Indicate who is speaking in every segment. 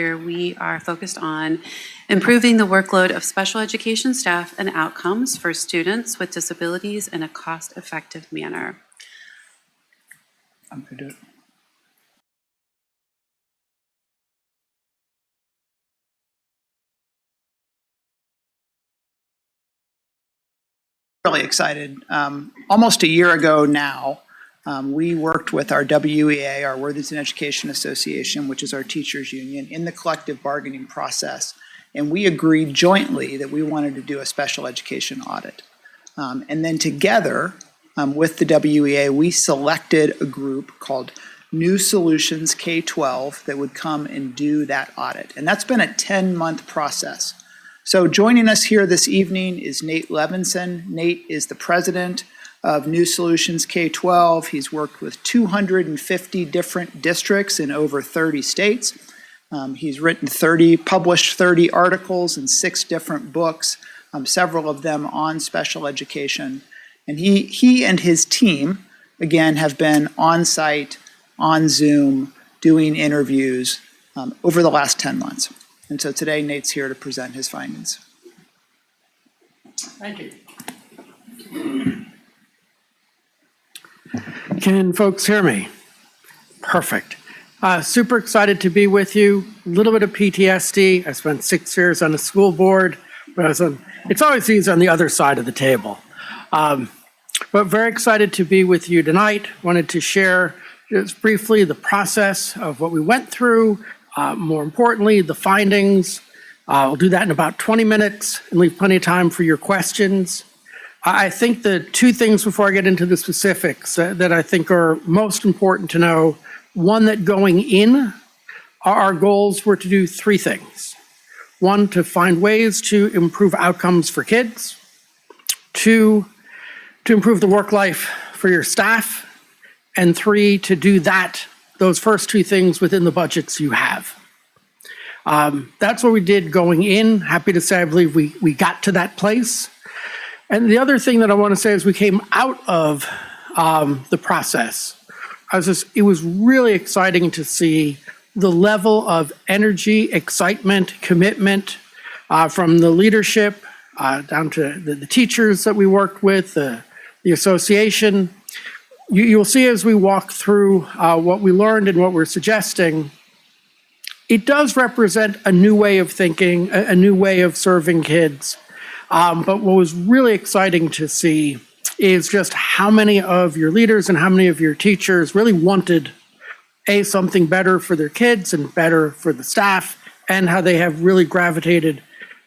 Speaker 1: We are focused on improving the workload of special education staff and outcomes for students with disabilities in a cost-effective manner.
Speaker 2: I'm going to do it. Really excited. Almost a year ago now, we worked with our WEA, our Worthington Education Association, which is our teachers union, in the collective bargaining process. And we agreed jointly that we wanted to do a special education audit. And then together with the WEA, we selected a group called New Solutions K-12 that would come and do that audit. And that's been a 10-month process. So joining us here this evening is Nate Levinson. Nate is the president of New Solutions K-12. He's worked with 250 different districts in over 30 states. He's published 30 articles and 6 different books, several of them on special education. And he and his team, again, have been on site, on Zoom, doing interviews over the last 10 months. And so today, Nate's here to present his findings.
Speaker 3: Thank you. Can folks hear me? Perfect. Super excited to be with you. A little bit of PTSD. I spent 6 years on the school board, but it's always easy on the other side of the table. But very excited to be with you tonight. Wanted to share just briefly the process of what we went through. More importantly, the findings. We'll do that in about 20 minutes and leave plenty of time for your questions. I think the 2 things before I get into the specifics that I think are most important to know. One, that going in, our goals were to do 3 things. 1, to find ways to improve outcomes for kids. 2, to improve the work life for your staff. And 3, to do those first 2 things within the budgets you have. That's what we did going in. Happy to say I believe we got to that place. And the other thing that I want to say is we came out of the process. It was really exciting to see the level of energy, excitement, commitment from the leadership down to the teachers that we worked with, the association. You'll see as we walk through what we learned and what we're suggesting, it does represent a new way of thinking, a new way of serving kids. But what was really exciting to see is just how many of your leaders and how many of your teachers really wanted something better for their kids and better for the staff, and how they have really gravitated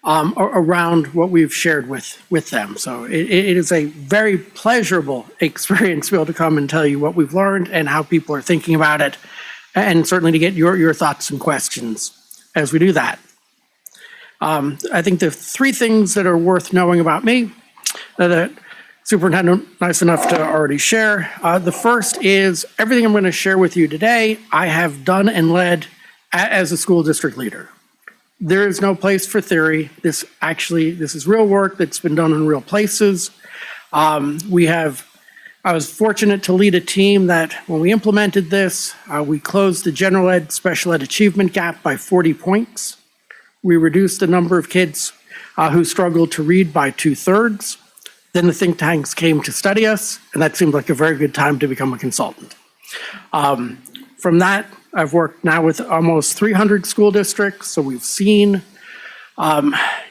Speaker 3: around what we've shared with them. So it is a very pleasurable experience to be able to come and tell you what we've learned and how people are thinking about it, and certainly to get your thoughts and questions as we do that. I think the 3 things that are worth knowing about me that Superintendent nice enough to already share. The first is everything I'm going to share with you today, I have done and led as a school district leader. There is no place for theory. This is real work that's been done in real places. I was fortunate to lead a team that when we implemented this, we closed the general ed special ed achievement gap by 40 points. We reduced the number of kids who struggled to read by 2/3. Then the think tanks came to study us, and that seemed like a very good time to become a consultant. From that, I've worked now with almost 300 school districts, so we've seen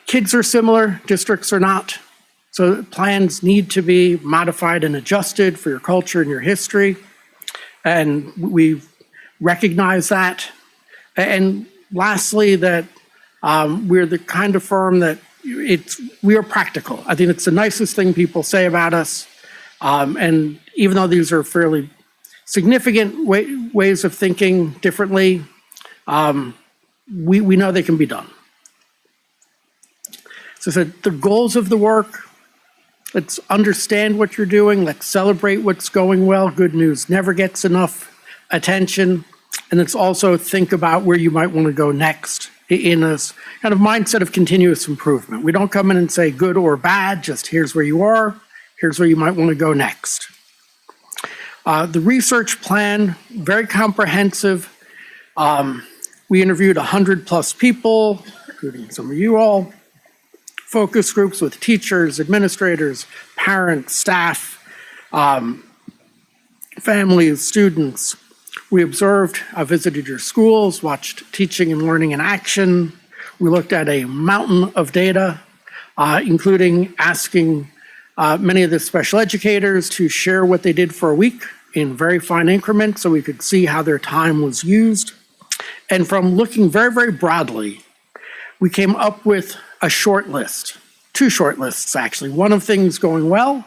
Speaker 3: kids are similar, districts are not. So plans need to be modified and adjusted for your culture and your history. And we've recognized that. And lastly, that we're the kind of firm that we are practical. I think it's the nicest thing people say about us. And even though these are fairly significant ways of thinking differently, we know they can be done. So the goals of the work, let's understand what you're doing. Let's celebrate what's going well. Good news never gets enough attention. And let's also think about where you might want to go next in this kind of mindset of continuous improvement. We don't come in and say good or bad, just here's where you are, here's where you might want to go next. The research plan, very comprehensive. We interviewed 100+ people, including some of you all, focus groups with teachers, administrators, parents, staff, families, students. We observed, visited your schools, watched teaching and learning in action. We looked at a mountain of data, including asking many of the special educators to share what they did for a week in very fine increments so we could see how their time was used. And from looking very, very broadly, we came up with a short list, 2 short lists actually, one of things going well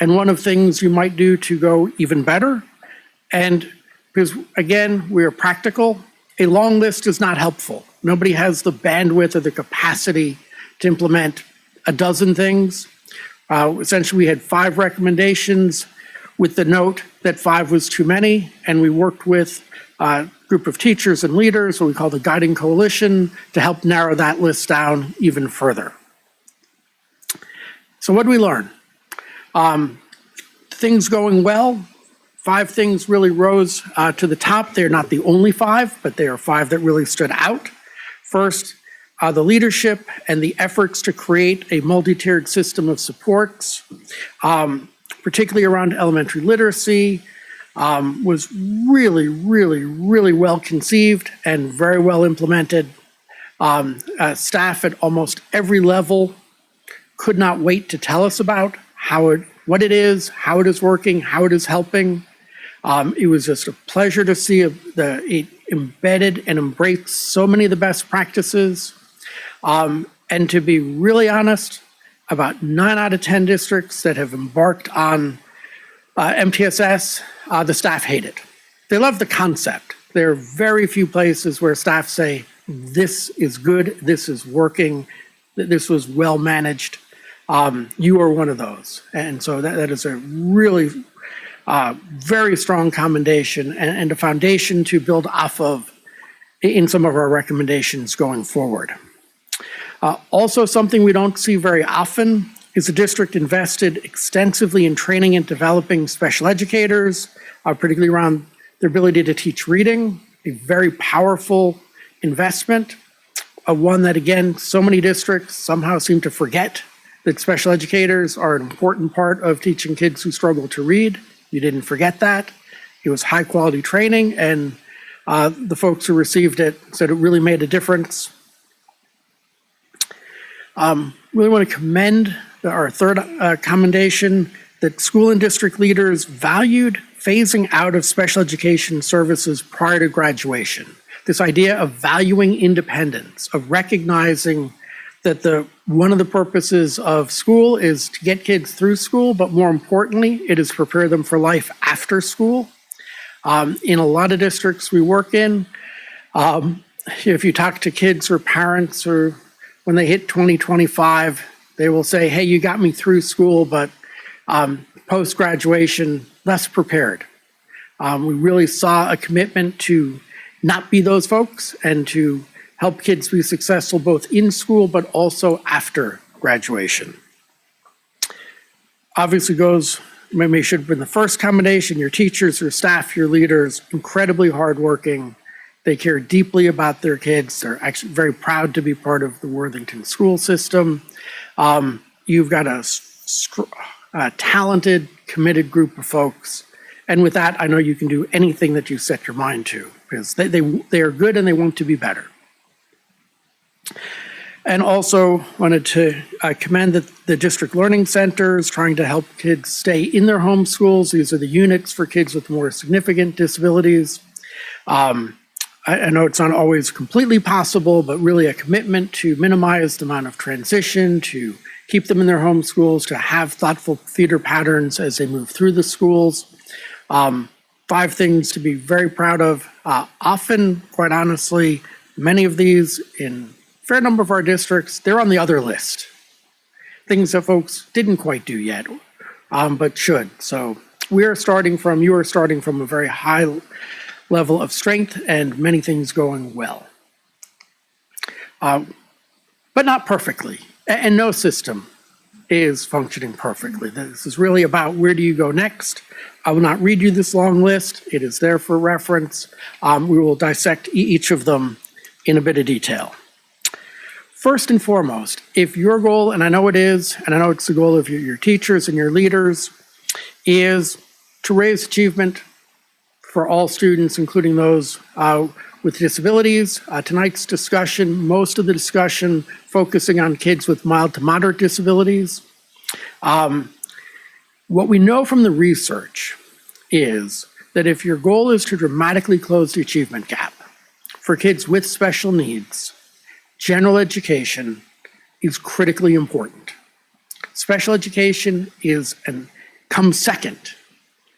Speaker 3: and one of things you might do to go even better. And because again, we are practical, a long list is not helpful. Nobody has the bandwidth or the capacity to implement a dozen things. Essentially, we had 5 recommendations with the note that 5 was too many, and we worked with a group of teachers and leaders, what we call the Guiding Coalition, to help narrow that list down even further. So what did we learn? Things going well, 5 things really rose to the top. They're not the only 5, but they are 5 that really stood out. First, the leadership and the efforts to create a multi-tiered system of supports, particularly around elementary literacy, was really, really, really well conceived and very well implemented. Staff at almost every level could not wait to tell us about what it is, how it is working, how it is helping. It was just a pleasure to see it embedded and embraced so many of the best practices. And to be really honest, about 9 out of 10 districts that have embarked on MTSS, the staff hate it. They love the concept. There are very few places where staff say, this is good, this is working, this was well managed. You are one of those. And so that is a really very strong commendation and a foundation to build off of in some of our recommendations going forward. Also, something we don't see very often is the district invested extensively in training and developing special educators, particularly around their ability to teach reading, a very powerful investment, one that, again, so many districts somehow seem to forget that special educators are an important part of teaching kids who struggle to read. You didn't forget that. It was high-quality training, and the folks who received it said it really made a difference. Really want to commend our third commendation that school and district leaders valued phasing out of special education services prior to graduation. This idea of valuing independence, of recognizing that one of the purposes of school is to get kids through school, but more importantly, it is to prepare them for life after school. In a lot of districts we work in, if you talk to kids or parents or when they hit 2025, they will say, hey, you got me through school, but post-graduation, less prepared. We really saw a commitment to not be those folks and to help kids be successful both in school but also after graduation. Obviously maybe should have been the first commendation, your teachers, your staff, your leaders, incredibly hardworking. They care deeply about their kids. They're actually very proud to be part of the Worthington school system. You've got a talented, committed group of folks. And with that, I know you can do anything that you set your mind to because they are good and they want to be better. And also wanted to commend the district learning centers trying to help kids stay in their home schools. These are the units for kids with more significant disabilities. I know it's not always completely possible, but really a commitment to minimize the amount of transition, to keep them in their home schools, to have thoughtful feeder patterns as they move through the schools. 5 things to be very proud of. Often, quite honestly, many of these in a fair number of our districts, they're on the other list. Things that folks didn't quite do yet, but should. So you are starting from a very high level of strength and many things going well. But not perfectly, and no system is functioning perfectly. This is really about where do you go next. I will not read you this long list. It is there for reference. We will dissect each of them in a bit of detail. First and foremost, if your goal, and I know it is, and I know it's the goal of your teachers and your leaders, is to raise achievement for all students, including those with disabilities. Tonight's discussion, most of the discussion focusing on kids with mild to moderate disabilities. What we know from the research is that if your goal is to dramatically close the achievement gap for kids with special needs, general education is critically important. Special education comes second.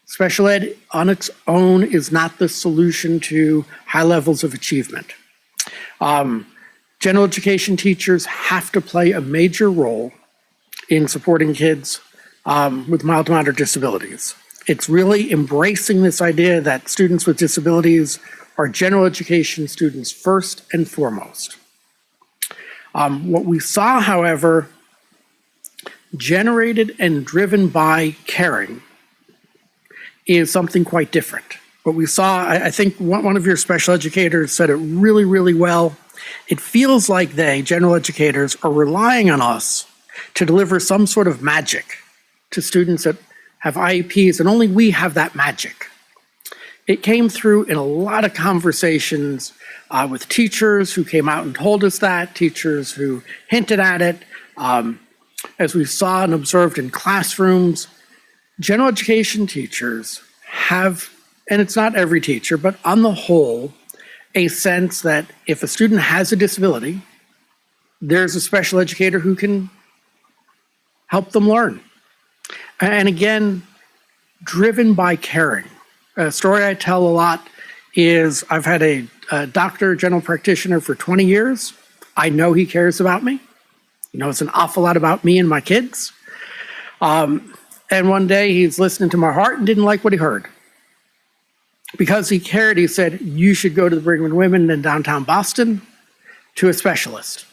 Speaker 3: Special ed on its own is not the solution to high levels of achievement. General education teachers have to play a major role in supporting kids with mild to moderate disabilities. It's really embracing this idea that students with disabilities are general education students first and foremost. What we saw, however, generated and driven by caring is something quite different. What we saw, I think one of your special educators said it really, really well. It feels like they, general educators, are relying on us to deliver some sort of magic to students that have IEPs, and only we have that magic. It came through in a lot of conversations with teachers who came out and told us that, teachers who hinted at it. As we saw and observed in classrooms, general education teachers have, and it's not every teacher, but on the whole, a sense that if a student has a disability, there's a special educator who can help them learn. And again, driven by caring. A story I tell a lot is I've had a doctor, general practitioner for 20 years. I know he cares about me. He knows an awful lot about me and my kids. And one day he's listening to my heart and didn't like what he heard. Because he cared, he said, you should go to the Brigham and Women in downtown Boston to a specialist.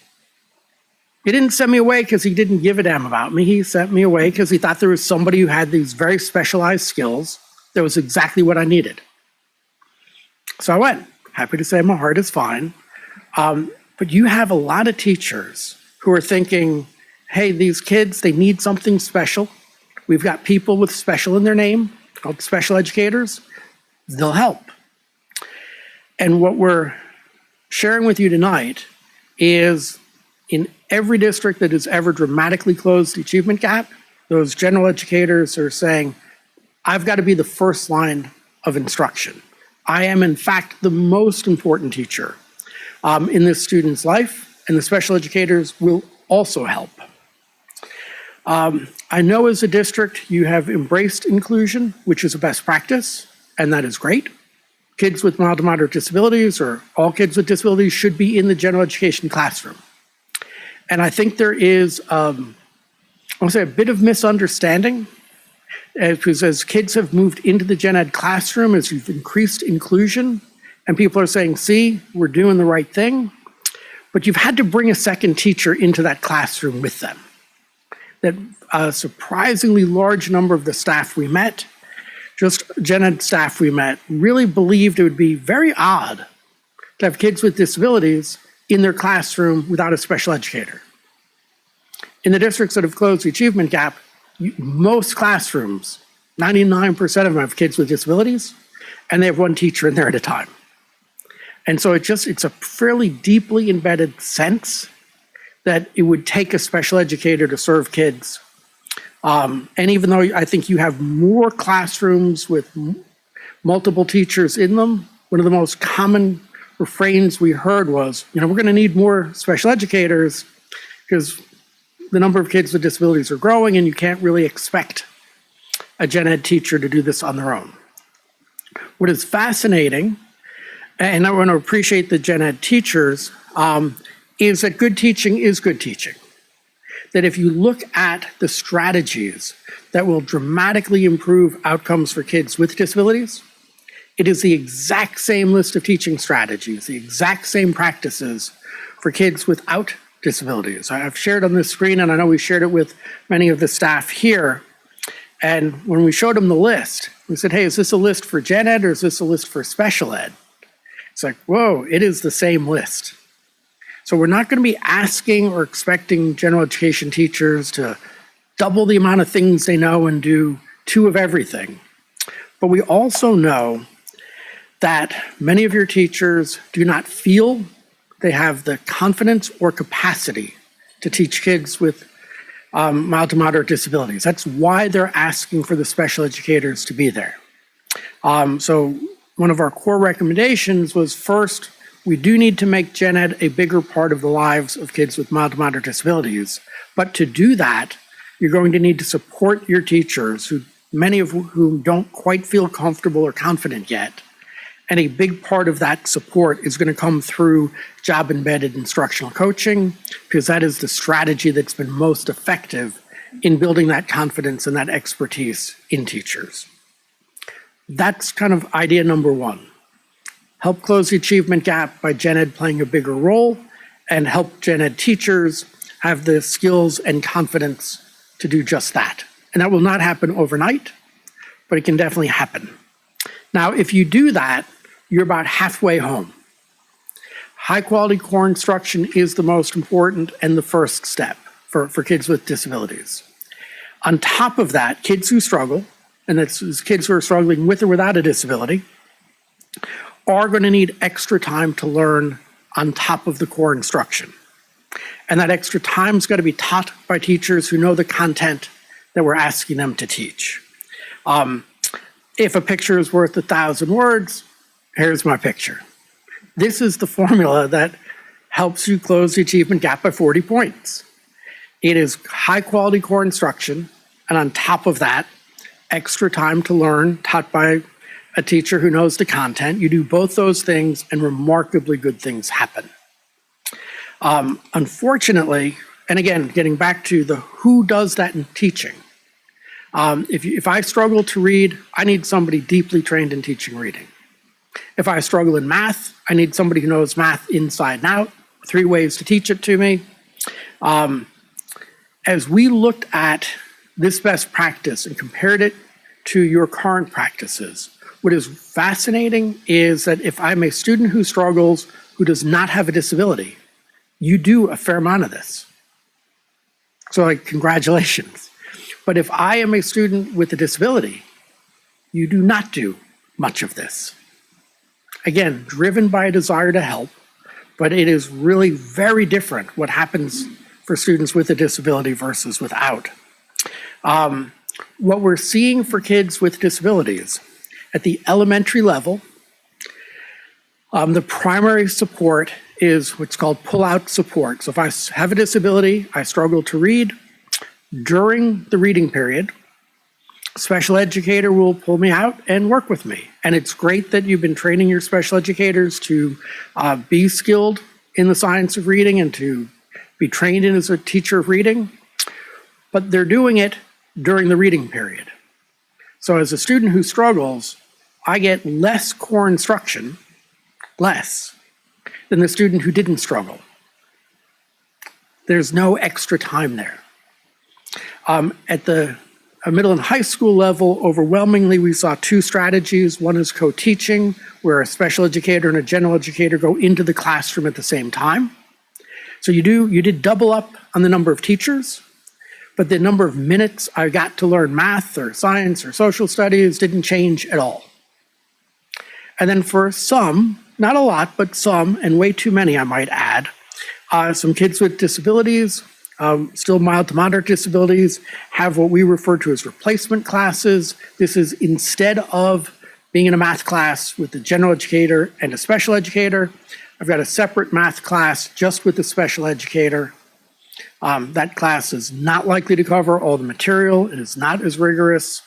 Speaker 3: He didn't send me away because he didn't give a damn about me. He sent me away because he thought there was somebody who had these very specialized skills that was exactly what I needed. So I went. Happy to say my heart is fine. But you have a lot of teachers who are thinking, hey, these kids, they need something special. We've got people with special in their name, called special educators. They'll help. And what we're sharing with you tonight is in every district that has ever dramatically closed the achievement gap, those general educators are saying, I've got to be the first line of instruction. I am, in fact, the most important teacher in this student's life, and the special educators will also help. I know as a district you have embraced inclusion, which is a best practice, and that is great. Kids with mild to moderate disabilities, or all kids with disabilities, should be in the general education classroom. And I think there is, I want to say, a bit of misunderstanding, because as kids have moved into the gen ed classroom, as you've increased inclusion, and people are saying, see, we're doing the right thing, but you've had to bring a second teacher into that classroom with them. That a surprisingly large number of the staff we met, just gen ed staff we met, really believed it would be very odd to have kids with disabilities in their classroom without a special educator. In the districts that have closed the achievement gap, most classrooms, 99% of them have kids with disabilities, and they have one teacher in there at a time. And so it's a fairly deeply embedded sense that it would take a special educator to serve kids. And even though I think you have more classrooms with multiple teachers in them, one of the most common refrains we heard was, we're going to need more special educators because the number of kids with disabilities are growing and you can't really expect a gen ed teacher to do this on their own. What is fascinating, and I want to appreciate the gen ed teachers, is that good teaching is good teaching. That if you look at the strategies that will dramatically improve outcomes for kids with disabilities, it is the exact same list of teaching strategies, the exact same practices for kids without disabilities. I've shared on this screen, and I know we shared it with many of the staff here. And when we showed them the list, we said, hey, is this a list for gen ed or is this a list for special ed? It's like, whoa, it is the same list. So we're not going to be asking or expecting general education teachers to double the amount of things they know and do 2 of everything. But we also know that many of your teachers do not feel they have the confidence or capacity to teach kids with mild to moderate disabilities. That's why they're asking for the special educators to be there. So one of our core recommendations was, first, we do need to make gen ed a bigger part of the lives of kids with mild to moderate disabilities. But to do that, you're going to need to support your teachers, many of whom don't quite feel comfortable or confident yet. And a big part of that support is going to come through job-embedded instructional coaching, because that is the strategy that's been most effective in building that confidence and that expertise in teachers. That's kind of idea number 1. Help close the achievement gap by gen ed playing a bigger role, and help gen ed teachers have the skills and confidence to do just that. And that will not happen overnight, but it can definitely happen. Now, if you do that, you're about halfway home. High quality core instruction is the most important and the first step for kids with disabilities. On top of that, kids who struggle, and that's kids who are struggling with or without a disability, are going to need extra time to learn on top of the core instruction. And that extra time's got to be taught by teachers who know the content that we're asking them to teach. If a picture is worth 1,000 words, here's my picture. This is the formula that helps you close the achievement gap by 40 points. It is high quality core instruction, and on top of that, extra time to learn taught by a teacher who knows the content. You do both those things and remarkably good things happen. Unfortunately, and again, getting back to the who does that in teaching, if I struggle to read, I need somebody deeply trained in teaching reading. If I struggle in math, I need somebody who knows math inside and out, 3 ways to teach it to me. As we looked at this best practice and compared it to your current practices, what is fascinating is that if I'm a student who struggles, who does not have a disability, you do a fair amount of this. So congratulations. But if I am a student with a disability, you do not do much of this. Again, driven by a desire to help, but it is really very different what happens for students with a disability versus without. What we're seeing for kids with disabilities at the elementary level, the primary support is what's called pull-out support. So if I have a disability, I struggle to read, during the reading period, a special educator will pull me out and work with me. And it's great that you've been training your special educators to be skilled in the science of reading and to be trained in as a teacher of reading, but they're doing it during the reading period. So as a student who struggles, I get less core instruction, less, than the student who didn't struggle. There's no extra time there. At the middle and high school level, overwhelmingly, we saw 2 strategies. One is co-teaching, where a special educator and a general educator go into the classroom at the same time. So you did double up on the number of teachers, but the number of minutes I got to learn math or science or social studies didn't change at all. And then for some, not a lot, but some, and way too many, I might add, some kids with disabilities, still mild to moderate disabilities, have what we refer to as replacement classes. This is instead of being in a math class with a general educator and a special educator, I've got a separate math class just with the special educator. That class is not likely to cover all the material. It is not as rigorous.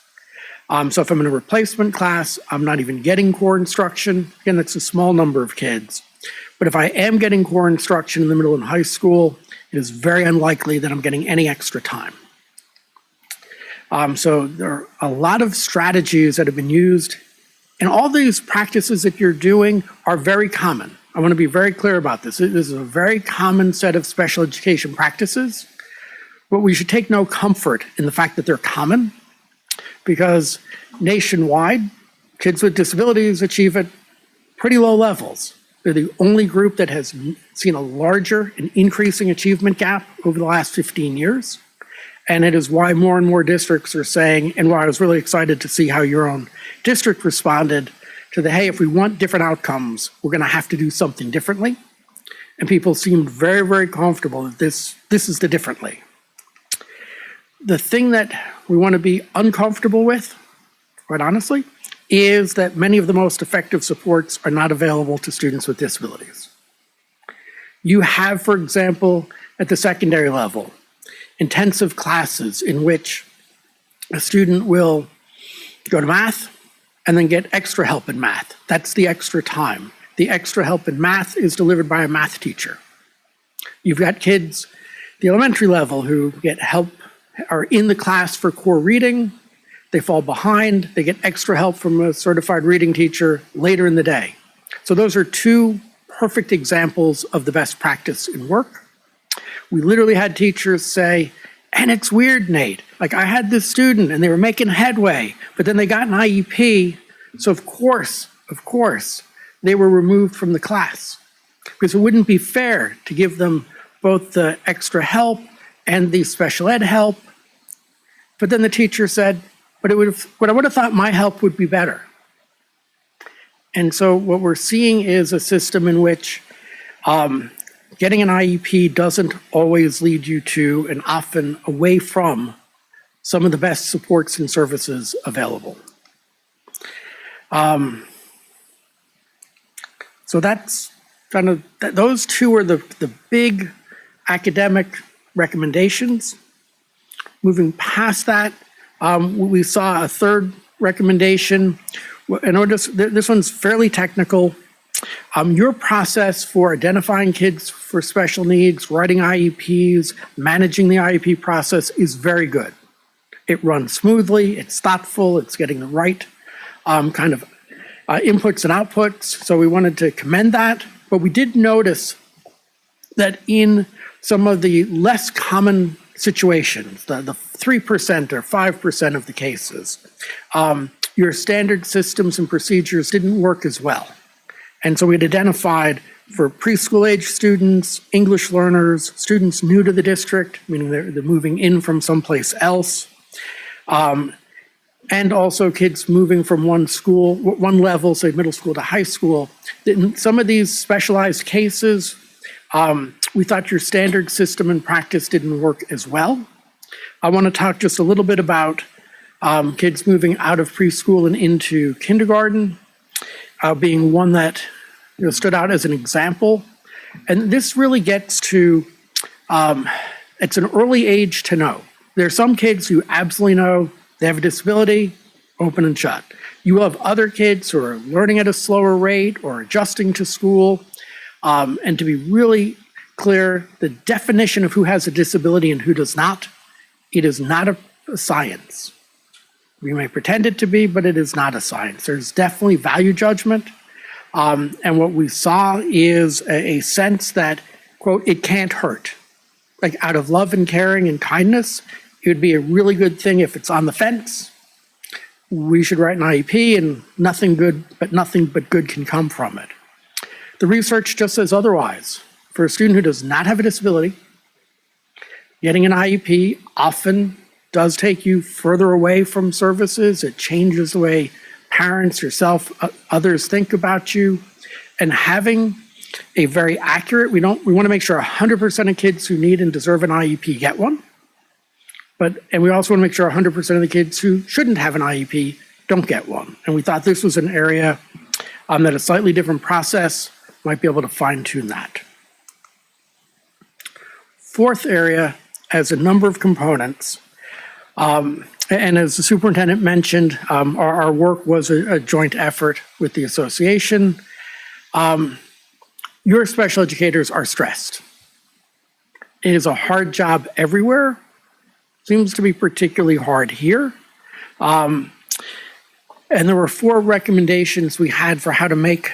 Speaker 3: So if I'm in a replacement class, I'm not even getting core instruction. Again, that's a small number of kids. But if I am getting core instruction in the middle and high school, it is very unlikely that I'm getting any extra time. So there are a lot of strategies that have been used, and all these practices that you're doing are very common. I want to be very clear about this. This is a very common set of special education practices, but we should take no comfort in the fact that they're common, because nationwide, kids with disabilities achieve at pretty low levels. They're the only group that has seen a larger and increasing achievement gap over the last 15 years. And it is why more and more districts are saying, and why I was really excited to see how your own district responded to the, hey, if we want different outcomes, we're going to have to do something differently. And people seemed very, very comfortable that this is the differently. The thing that we want to be uncomfortable with, quite honestly, is that many of the most effective supports are not available to students with disabilities. You have, for example, at the secondary level, intensive classes in which a student will go to math and then get extra help in math. That's the extra time. The extra help in math is delivered by a math teacher. You've got kids, the elementary level, who get help, are in the class for core reading. They fall behind. They get extra help from a certified reading teacher later in the day. So those are two perfect examples of the best practice in work. We literally had teachers say, and it's weird, Nate, like I had this student and they were making headway, but then they got an IEP. So of course, they were removed from the class because it wouldn't be fair to give them both the extra help and the special ed help. But then the teacher said, but I would have thought my help would be better. And so what we're seeing is a system in which getting an IEP doesn't always lead you to and often away from some of the best supports and services available. So that's kind of, those two are the big academic recommendations. Moving past that, we saw a third recommendation. And this one's fairly technical. Your process for identifying kids for special needs, writing IEPs, managing the IEP process is very good. It runs smoothly, it's thoughtful, it's getting the right kind of inputs and outputs. So we wanted to commend that. But we did notice that in some of the less common situations, the 3% or 5% of the cases, your standard systems and procedures didn't work as well. And so we'd identified for preschool age students, English learners, students new to the district, meaning they're moving in from someplace else, and also kids moving from one level, say middle school to high school. In some of these specialized cases, we thought your standard system and practice didn't work as well. I want to talk just a little bit about kids moving out of preschool and into kindergarten, being one that stood out as an example. And this really gets to, it's an early age to know. There are some kids who absolutely know they have a disability, open and shut. You will have other kids who are learning at a slower rate or adjusting to school. And to be really clear, the definition of who has a disability and who does not, it is not a science. We may pretend it to be, but it is not a science. There's definitely value judgment. And what we saw is a sense that, quote, it can't hurt. Like out of love and caring and kindness, it would be a really good thing if it's on the fence. We should write an IEP and nothing but good can come from it. The research just says otherwise. For a student who does not have a disability, getting an IEP often does take you further away from services. It changes the way parents, yourself, others think about you. And having a very accurate, we want to make sure 100% of kids who need and deserve an IEP get one. And we also want to make sure 100% of the kids who shouldn't have an IEP don't get one. And we thought this was an area that a slightly different process might be able to fine tune that. Fourth area has a number of components. And as the superintendent mentioned, our work was a joint effort with the association. Your special educators are stressed. It is a hard job everywhere. Seems to be particularly hard here. And there were 4 recommendations we had for how to make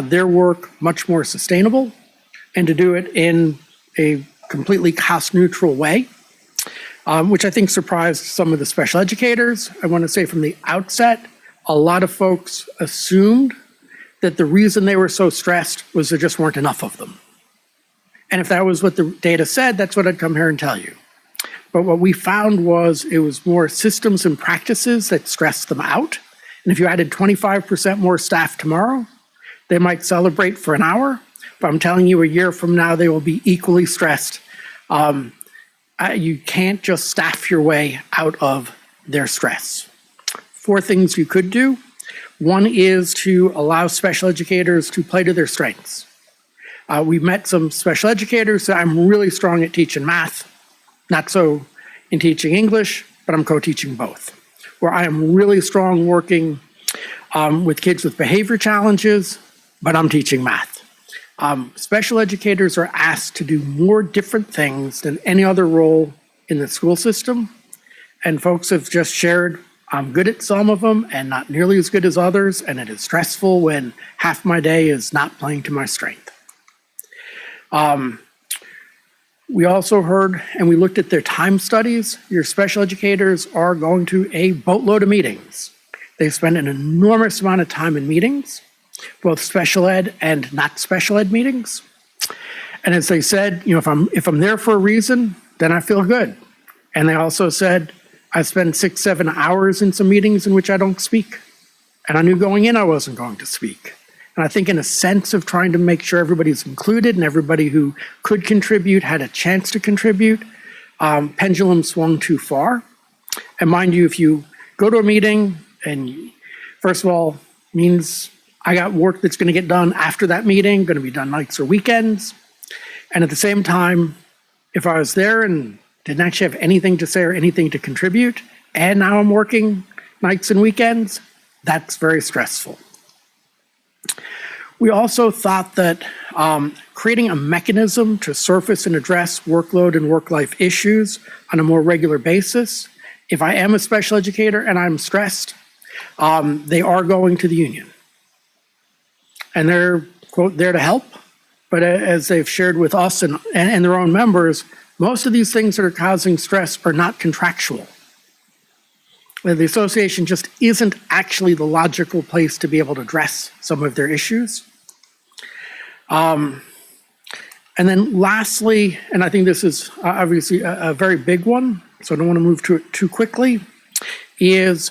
Speaker 3: their work much more sustainable and to do it in a completely cost-neutral way, which I think surprised some of the special educators. I want to say from the outset, a lot of folks assumed that the reason they were so stressed was there just weren't enough of them. And if that was what the data said, that's what I'd come here and tell you. But what we found was it was more systems and practices that stressed them out. And if you added 25% more staff tomorrow, they might celebrate for an hour. But I'm telling you, a year from now, they will be equally stressed. You can't just staff your way out of their stress. 4 things you could do. One is to allow special educators to play to their strengths. We met some special educators. I'm really strong at teaching math, not so in teaching English, but I'm co-teaching both. Where I am really strong working with kids with behavior challenges, but I'm teaching math. Special educators are asked to do more different things than any other role in the school system. And folks have just shared, I'm good at some of them and not nearly as good as others. And it is stressful when half my day is not playing to my strength. We also heard, and we looked at their time studies. Your special educators are going to a boatload of meetings. They spend an enormous amount of time in meetings, both special ed and not special ed meetings. And as they said, if I'm there for a reason, then I feel good. And they also said, I spend 6-7 hours in some meetings in which I don't speak. And I knew going in I wasn't going to speak. And I think in a sense of trying to make sure everybody's included and everybody who could contribute had a chance to contribute, pendulum swung too far. And mind you, if you go to a meeting and first of all, means I got work that's going to get done after that meeting, going to be done nights or weekends. And at the same time, if I was there and didn't actually have anything to say or anything to contribute, and now I'm working nights and weekends, that's very stressful. We also thought that creating a mechanism to surface and address workload and work-life issues on a more regular basis, if I am a special educator and I'm stressed, they are going to the union. And they're, quote, there to help. But as they've shared with us and their own members, most of these things that are causing stress are not contractual. The association just isn't actually the logical place to be able to address some of their issues. And then lastly, and I think this is obviously a very big one, so I don't want to move to it too quickly, is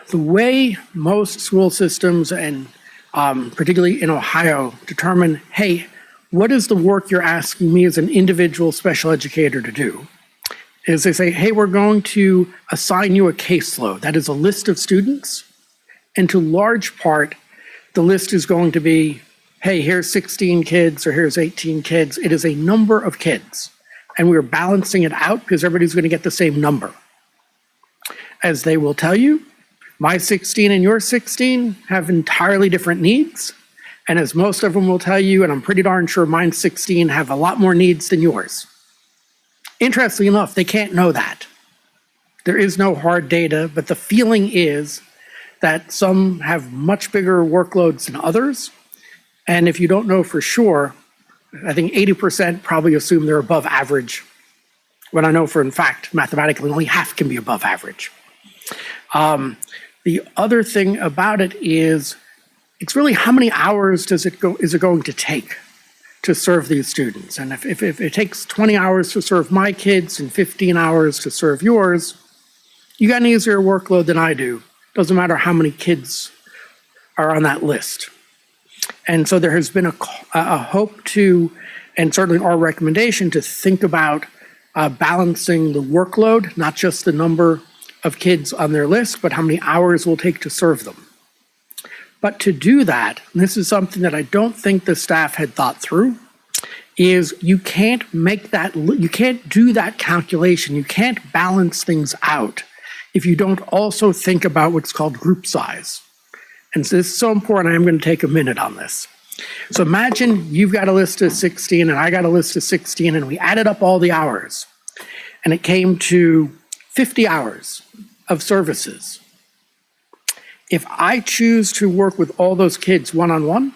Speaker 3: the way most school systems and particularly in Ohio determine, hey, what is the work you're asking me as an individual special educator to do? Is they say, hey, we're going to assign you a caseload. That is a list of students. And to large part, the list is going to be, hey, here's 16 kids or here's 18 kids. It is a number of kids. And we're balancing it out because everybody's going to get the same number. As they will tell you, my 16 and your 16 have entirely different needs. And as most of them will tell you, and I'm pretty darn sure mine 16 have a lot more needs than yours. Interestingly enough, they can't know that. There is no hard data, but the feeling is that some have much bigger workloads than others. And if you don't know for sure, I think 80% probably assume they're above average, when I know for in fact, mathematically, only half can be above average. The other thing about it is, it's really how many hours is it going to take to serve these students? And if it takes 20 hours to serve my kids and 15 hours to serve yours, you got an easier workload than I do. Doesn't matter how many kids are on that list. And so there has been a hope to, and certainly our recommendation, to think about balancing the workload, not just the number of kids on their list, but how many hours it will take to serve them. But to do that, and this is something that I don't think the staff had thought through, is you can't do that calculation. You can't balance things out if you don't also think about what's called group size. And so this is so important, I'm going to take a minute on this. So imagine you've got a list of 16 and I got a list of 16 and we added up all the hours and it came to 50 hours of services. If I choose to work with all those kids one-on-one,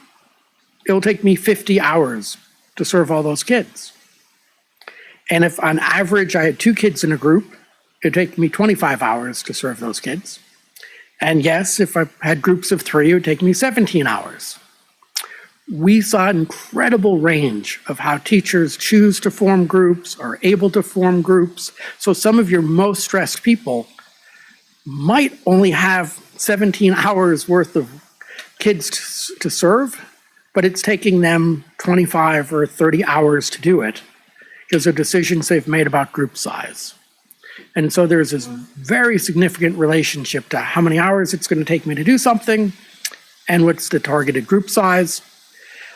Speaker 3: it'll take me 50 hours to serve all those kids. And if on average I had 2 kids in a group, it'd take me 25 hours to serve those kids. And yes, if I had groups of 3, it would take me 17 hours. We saw an incredible range of how teachers choose to form groups, are able to form groups. So some of your most stressed people might only have 17 hours worth of kids to serve, but it's taking them 25 or 30 hours to do it because of decisions they've made about group size. And so there's this very significant relationship to how many hours it's going to take me to do something and what's the targeted group size.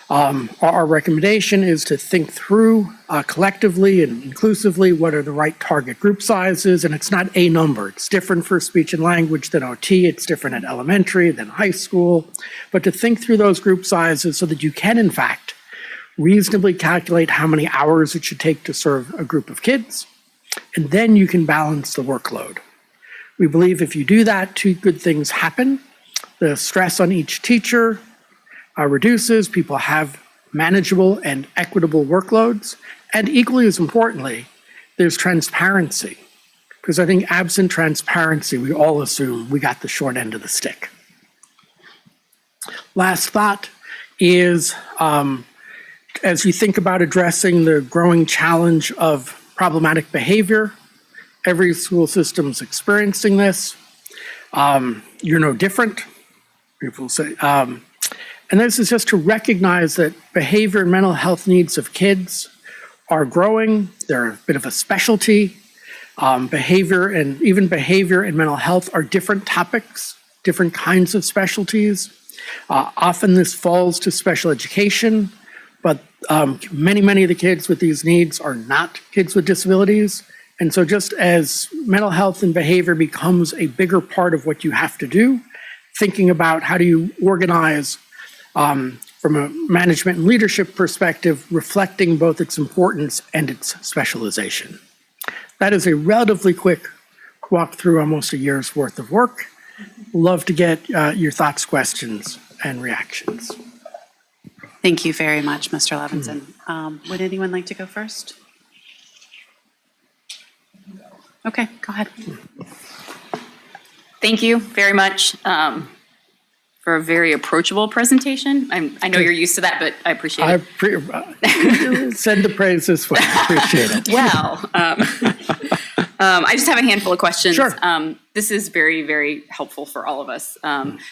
Speaker 3: Our recommendation is to think through collectively and inclusively what are the right target group sizes, and it's not a number. It's different for speech and language than OT, it's different at elementary than high school, but to think through those group sizes so that you can, in fact, reasonably calculate how many hours it should take to serve a group of kids, and then you can balance the workload. We believe if you do that, 2 good things happen. The stress on each teacher reduces, people have manageable and equitable workloads, and equally as importantly, there's transparency. Because I think absent transparency, we all assume we got the short end of the stick. Last thought is, as you think about addressing the growing challenge of problematic behavior, every school system's experiencing this. You're no different. People say, and this is just to recognize that behavior and mental health needs of kids are growing. They're a bit of a specialty. Behavior and mental health are different topics, different kinds of specialties. Often this falls to special education, but many of the kids with these needs are not kids with disabilities. And so just as mental health and behavior becomes a bigger part of what you have to do, thinking about how do you organize from a management and leadership perspective, reflecting both its importance and its specialization. That is a relatively quick walk through almost a year's worth of work. Love to get your thoughts, questions, and reactions.
Speaker 1: Thank you very much, Mr. Levinson. Would anyone like to go first? Okay, go ahead.
Speaker 4: Thank you very much for a very approachable presentation. I know you're used to that, but I appreciate it.
Speaker 3: Send the praise this way. Appreciate it.
Speaker 4: Well, I just have a handful of questions.
Speaker 3: Sure.
Speaker 4: This is very, very helpful for all of us.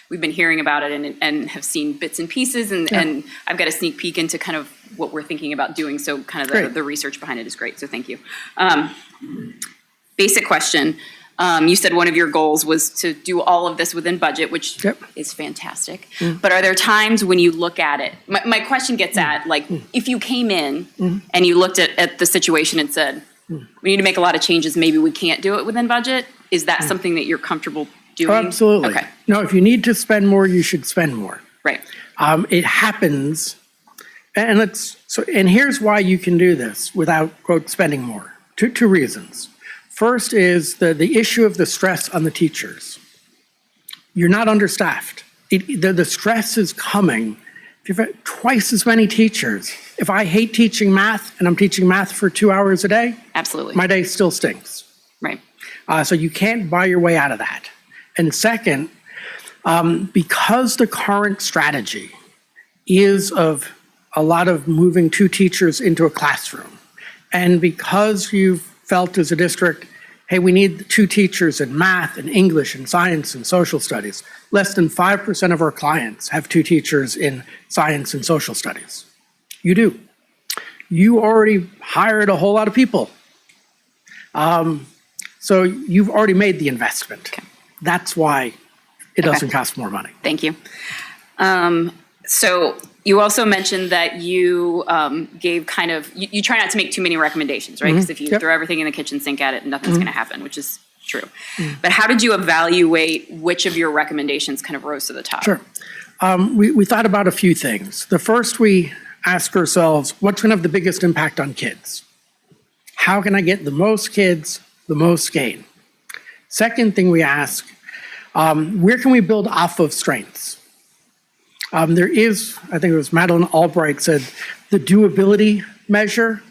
Speaker 4: We've been hearing about it and have seen bits and pieces, and I've got a sneak peek into kind of what we're thinking about doing. So kind of the research behind it is great. So thank you. Basic question. You said one of your goals was to do all of this within budget, which is fantastic. But are there times when you look at it? My question gets at, like, if you came in and you looked at the situation and said, we need to make a lot of changes, maybe we can't do it within budget, is that something that you're comfortable doing?
Speaker 3: Oh, absolutely.
Speaker 4: Okay.
Speaker 3: No, if you need to spend more, you should spend more.
Speaker 4: Right.
Speaker 3: It happens, and here's why you can do this without, quote, spending more. Two reasons. First is the issue of the stress on the teachers. You're not understaffed. The stress is coming. If you've got twice as many teachers, if I hate teaching math and I'm teaching math for 2 hours a day,
Speaker 4: absolutely,
Speaker 3: my day still stinks.
Speaker 4: Right.
Speaker 3: So you can't buy your way out of that. And second, because the current strategy is of a lot of moving 2 teachers into a classroom, and because you've felt as a district, hey, we need 2 teachers in math and English and science and social studies. Less than 5% of our clients have 2 teachers in science and social studies. You do. You already hired a whole lot of people. So you've already made the investment. Okay. That's why it doesn't cost more money.
Speaker 4: Thank you. So you also mentioned that you gave kind of, you try not to make too many recommendations, right? Because if you throw everything in the kitchen sink at it, nothing's going to happen, which is true. But how did you evaluate which of your recommendations kind of rose to the top?
Speaker 3: Sure. We thought about a few things. The first, we asked ourselves, what's going to have the biggest impact on kids? How can I get the most kids, the most gain? Second thing we ask, where can we build off of strengths? There is, I think it was Madeleine Albright said, the doability measure.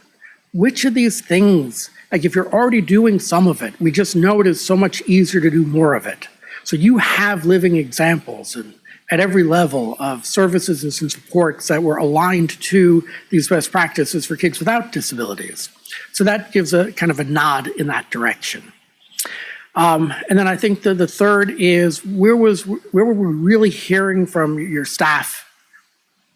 Speaker 3: Which of these things, like if you're already doing some of it, we just know it is so much easier to do more of it. So you have living examples at every level of services and supports that were aligned to these best practices for kids without disabilities. So that gives a kind of a nod in that direction. And then I think the third is where were we really hearing from your staff?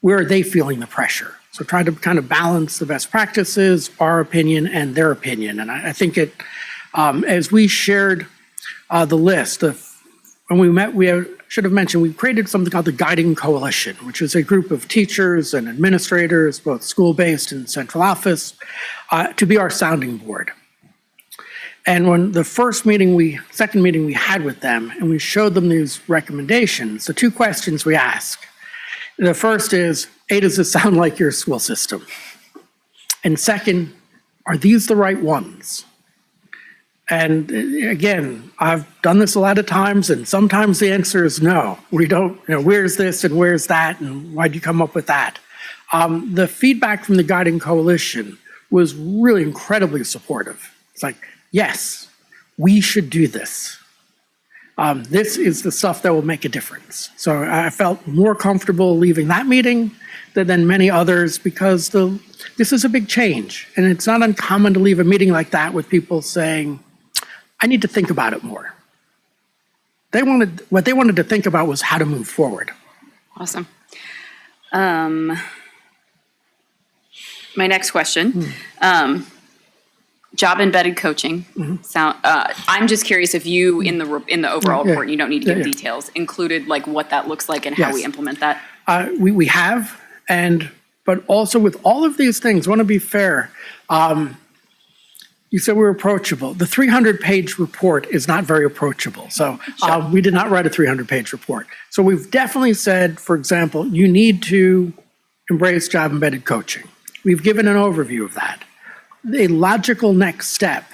Speaker 3: Where are they feeling the pressure? So try to kind of balance the best practices, our opinion, and their opinion. And I think as we shared the list, when we met, should have mentioned, we created something called the Guiding Coalition, which is a group of teachers and administrators, both school-based and central office, to be our sounding board. And when the second meeting we had with them, and we showed them these recommendations, the two questions we ask. The first is, A, does this sound like your school system? And second, are these the right ones? And again, I've done this a lot of times, and sometimes the answer is no. We don't, where's this and where's that, and why'd you come up with that? The feedback from the Guiding Coalition was really incredibly supportive. It's like, yes, we should do this. This is the stuff that will make a difference. So I felt more comfortable leaving that meeting than many others because this is a big change. And it's not uncommon to leave a meeting like that with people saying, I need to think about it more. What they wanted to think about was how to move forward.
Speaker 4: Awesome. My next question, job embedded coaching. I'm just curious if you in the overall report, you don't need to give details, included like what that looks like and how we implement that.
Speaker 3: We have, but also with all of these things, want to be fair. You said we were approachable. The 300-page report is not very approachable. So we did not write a 300-page report. So we've definitely said, for example, you need to embrace job-embedded coaching. We've given an overview of that. A logical next step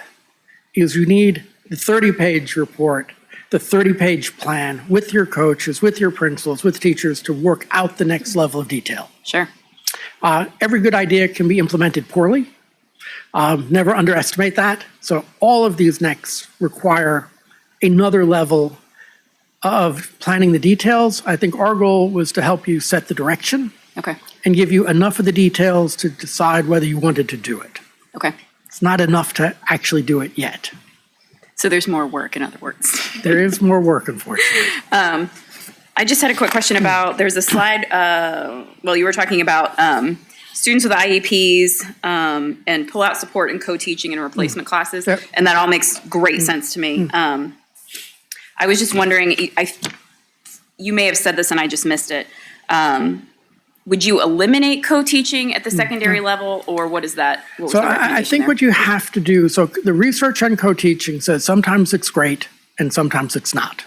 Speaker 3: is you need the 30-page report, the 30-page plan with your coaches, with your principals, with teachers to work out the next level of detail.
Speaker 4: Sure.
Speaker 3: Every good idea can be implemented poorly. Never underestimate that. So all of these next require another level of planning the details. I think our goal was to help you set the direction and give you enough of the details to decide whether you wanted to do it.
Speaker 4: Okay.
Speaker 3: It's not enough to actually do it yet.
Speaker 4: So there's more work, in other words.
Speaker 3: There is more work, unfortunately.
Speaker 4: I just had a quick question about, there's a slide, you were talking about students with IEPs and pull-out support and co-teaching and replacement classes, and that all makes great sense to me. I was just wondering, you may have said this and I just missed it. Would you eliminate co-teaching at the secondary level, or what is that? What was the recommendation
Speaker 3: I think
Speaker 4: there?
Speaker 3: what you have to do, so the research on co-teaching says sometimes it's great and sometimes it's not.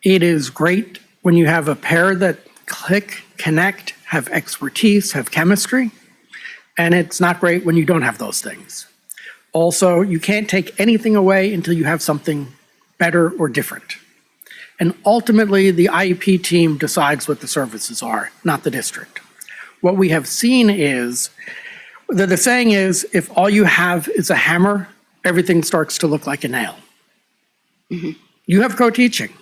Speaker 3: It is great when you have a pair that click, connect, have expertise, have chemistry, and it's not great when you don't have those things. Also, you can't take anything away until you have something better or different. And ultimately, the IEP team decides what the services are, not the district. What we have seen is, the saying is, if all you have is a hammer, everything starts to look like a nail. You have co-teaching,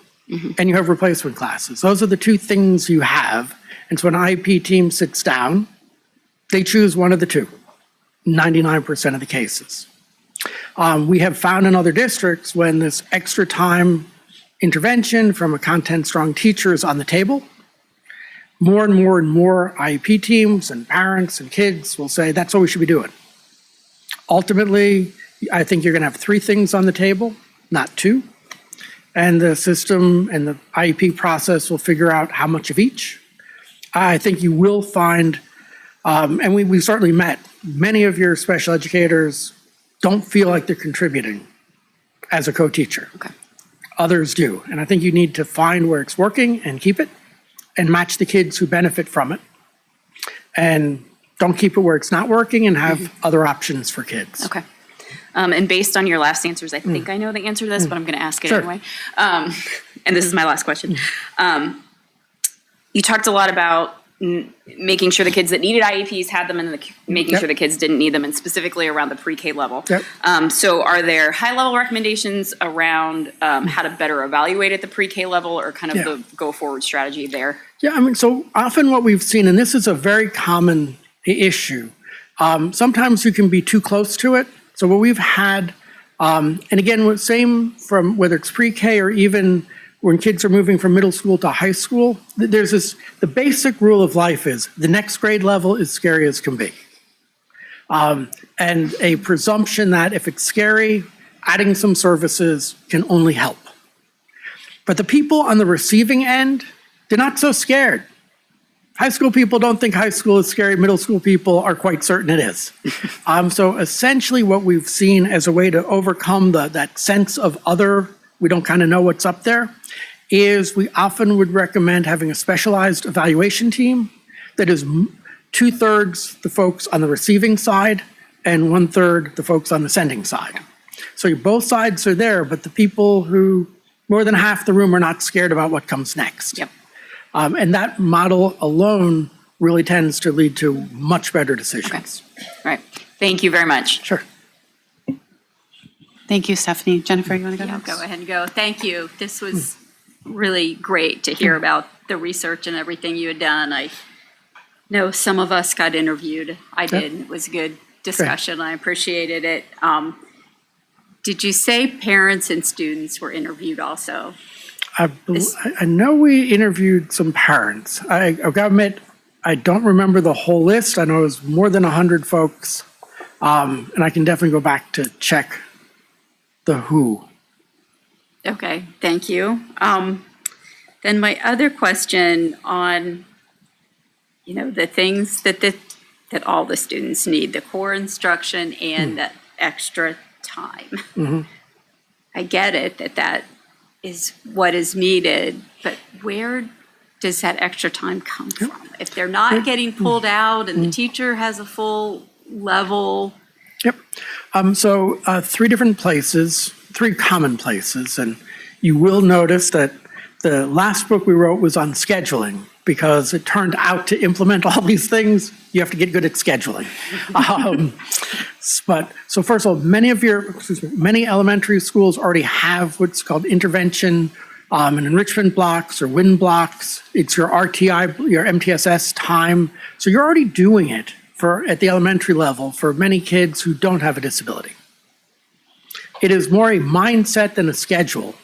Speaker 3: and you have replacement classes. Those are the two things you have. And so when an IEP team sits down, they choose one of the two, 99% of the cases. We have found in other districts when this extra time intervention from a content-strong teacher is on the table, more and more IEP teams and parents and kids will say, that's what we should be doing. Ultimately, I think you're going to have three things on the table, not two. And the system and the IEP process will figure out how much of each. I think you will find, and we certainly met, many of your special educators don't feel like they're contributing as a co-teacher. Others do. And I think you need to find where it's working and keep it and match the kids who benefit from it. And don't keep it where it's not working and have other options for kids.
Speaker 4: Okay. And based on your last answers, I think I know the answer to this, but I'm going to ask it anyway. And this is my last question. You talked a lot about making sure the kids that needed IEPs had them, and making sure the kids didn't need them, and specifically around the pre-K level. So are there high-level recommendations around how to better evaluate at the pre-K level, or kind of the go-forward strategy there?
Speaker 3: Yeah, I mean, so often what we've seen, and this is a very common issue, sometimes you can be too close to it. So what we've had, and again, same from whether it's pre-K or even when kids are moving from middle school to high school, there's the basic rule of life is the next grade level is scary as can be. And a presumption that if it's scary, adding some services can only help. But the people on the receiving end, they're not so scared. High school people don't think high school is scary. Middle school people are quite certain it is. So essentially what we've seen as a way to overcome that sense of other, we don't kind of know what's up there, is we often would recommend having a specialized evaluation team that is 2/3 the folks on the receiving side and 1/3 the folks on the sending side. So both sides are there, but the people who, more than half the room, are not scared about what comes next.
Speaker 4: Yep.
Speaker 3: And that model alone really tends to lead to much better decisions.
Speaker 4: Okay. All right. Thank you very much.
Speaker 3: Sure.
Speaker 1: Thank you, Stephanie. Jennifer, you want to go
Speaker 5: Yeah,
Speaker 1: next?
Speaker 5: go ahead and go. Thank you. This was really great to hear about the research and everything you had done. I know some of us got interviewed. I did. It was a good discussion. I appreciated it. Did you say parents and students were interviewed also?
Speaker 3: I know we interviewed some parents. I got to admit, I don't remember the whole list. I know it was more than 100 folks. And I can definitely go back to check the who.
Speaker 5: Okay, thank you. Then my other question on, the things that all the students need, the core instruction and that extra time. I get it that is what is needed, but where does that extra time come from? If they're not getting pulled out and the teacher has a full level.
Speaker 3: Yep. So 3 different places, 3 common places. And you will notice that the last book we wrote was on scheduling, because it turned out to implement all these things, you have to get good at scheduling. So first of all, many elementary schools already have what's called intervention and enrichment blocks or WIN blocks. It's your RTI, your MTSS time. So you're already doing it at the elementary level for many kids who don't have a disability. It is more a mindset than a schedule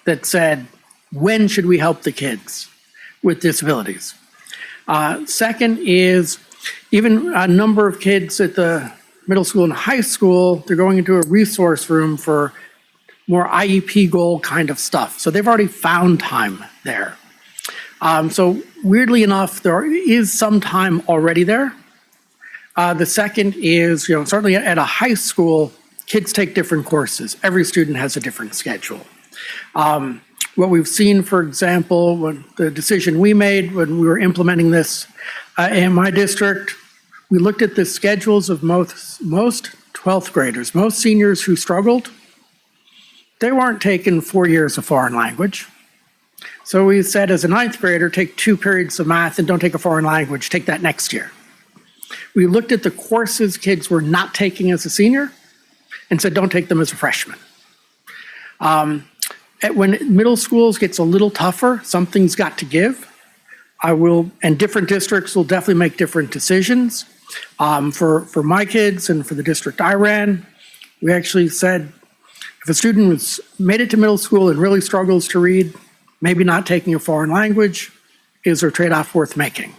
Speaker 3: that said, when should we help the kids with disabilities? Second is even a number of kids at the middle school and high school, they're going into a resource room for more IEP goal kind of stuff. So they've already found time there. So weirdly enough, there is some time already there. The second is, certainly at a high school, kids take different courses. Every student has a different schedule. What we've seen, for example, when the decision we made when we were implementing this in my district, we looked at the schedules of most 12th graders, most seniors who struggled. They weren't taking 4 years of foreign language. So we said, as a 9th grader, take 2 periods of math and don't take a foreign language, take that next year. We looked at the courses kids were not taking as a senior and said, don't take them as a freshman. When middle schools gets a little tougher, something's got to give. And different districts will definitely make different decisions. For my kids and for the district I ran, we actually said, if a student made it to middle school and really struggles to read, maybe not taking a foreign language is a trade-off worth making.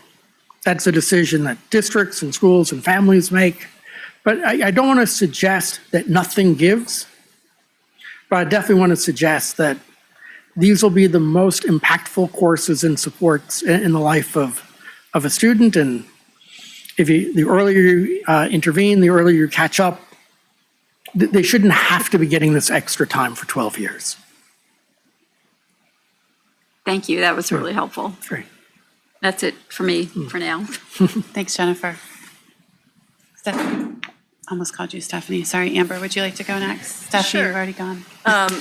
Speaker 3: That's a decision that districts and schools and families make. But I don't want to suggest that nothing gives, but I definitely want to suggest that these will be the most impactful courses and supports in the life of a student. And the earlier you intervene, the earlier you catch up, they shouldn't have to be getting this extra time for 12 years.
Speaker 5: Thank you. That was really helpful.
Speaker 3: Great.
Speaker 5: That's it for me for now.
Speaker 1: Thanks, Jennifer. Stephanie, almost called you Stephanie. Sorry, Amber, would you like to go next? Stephanie,
Speaker 6: Sure.
Speaker 1: you've already gone.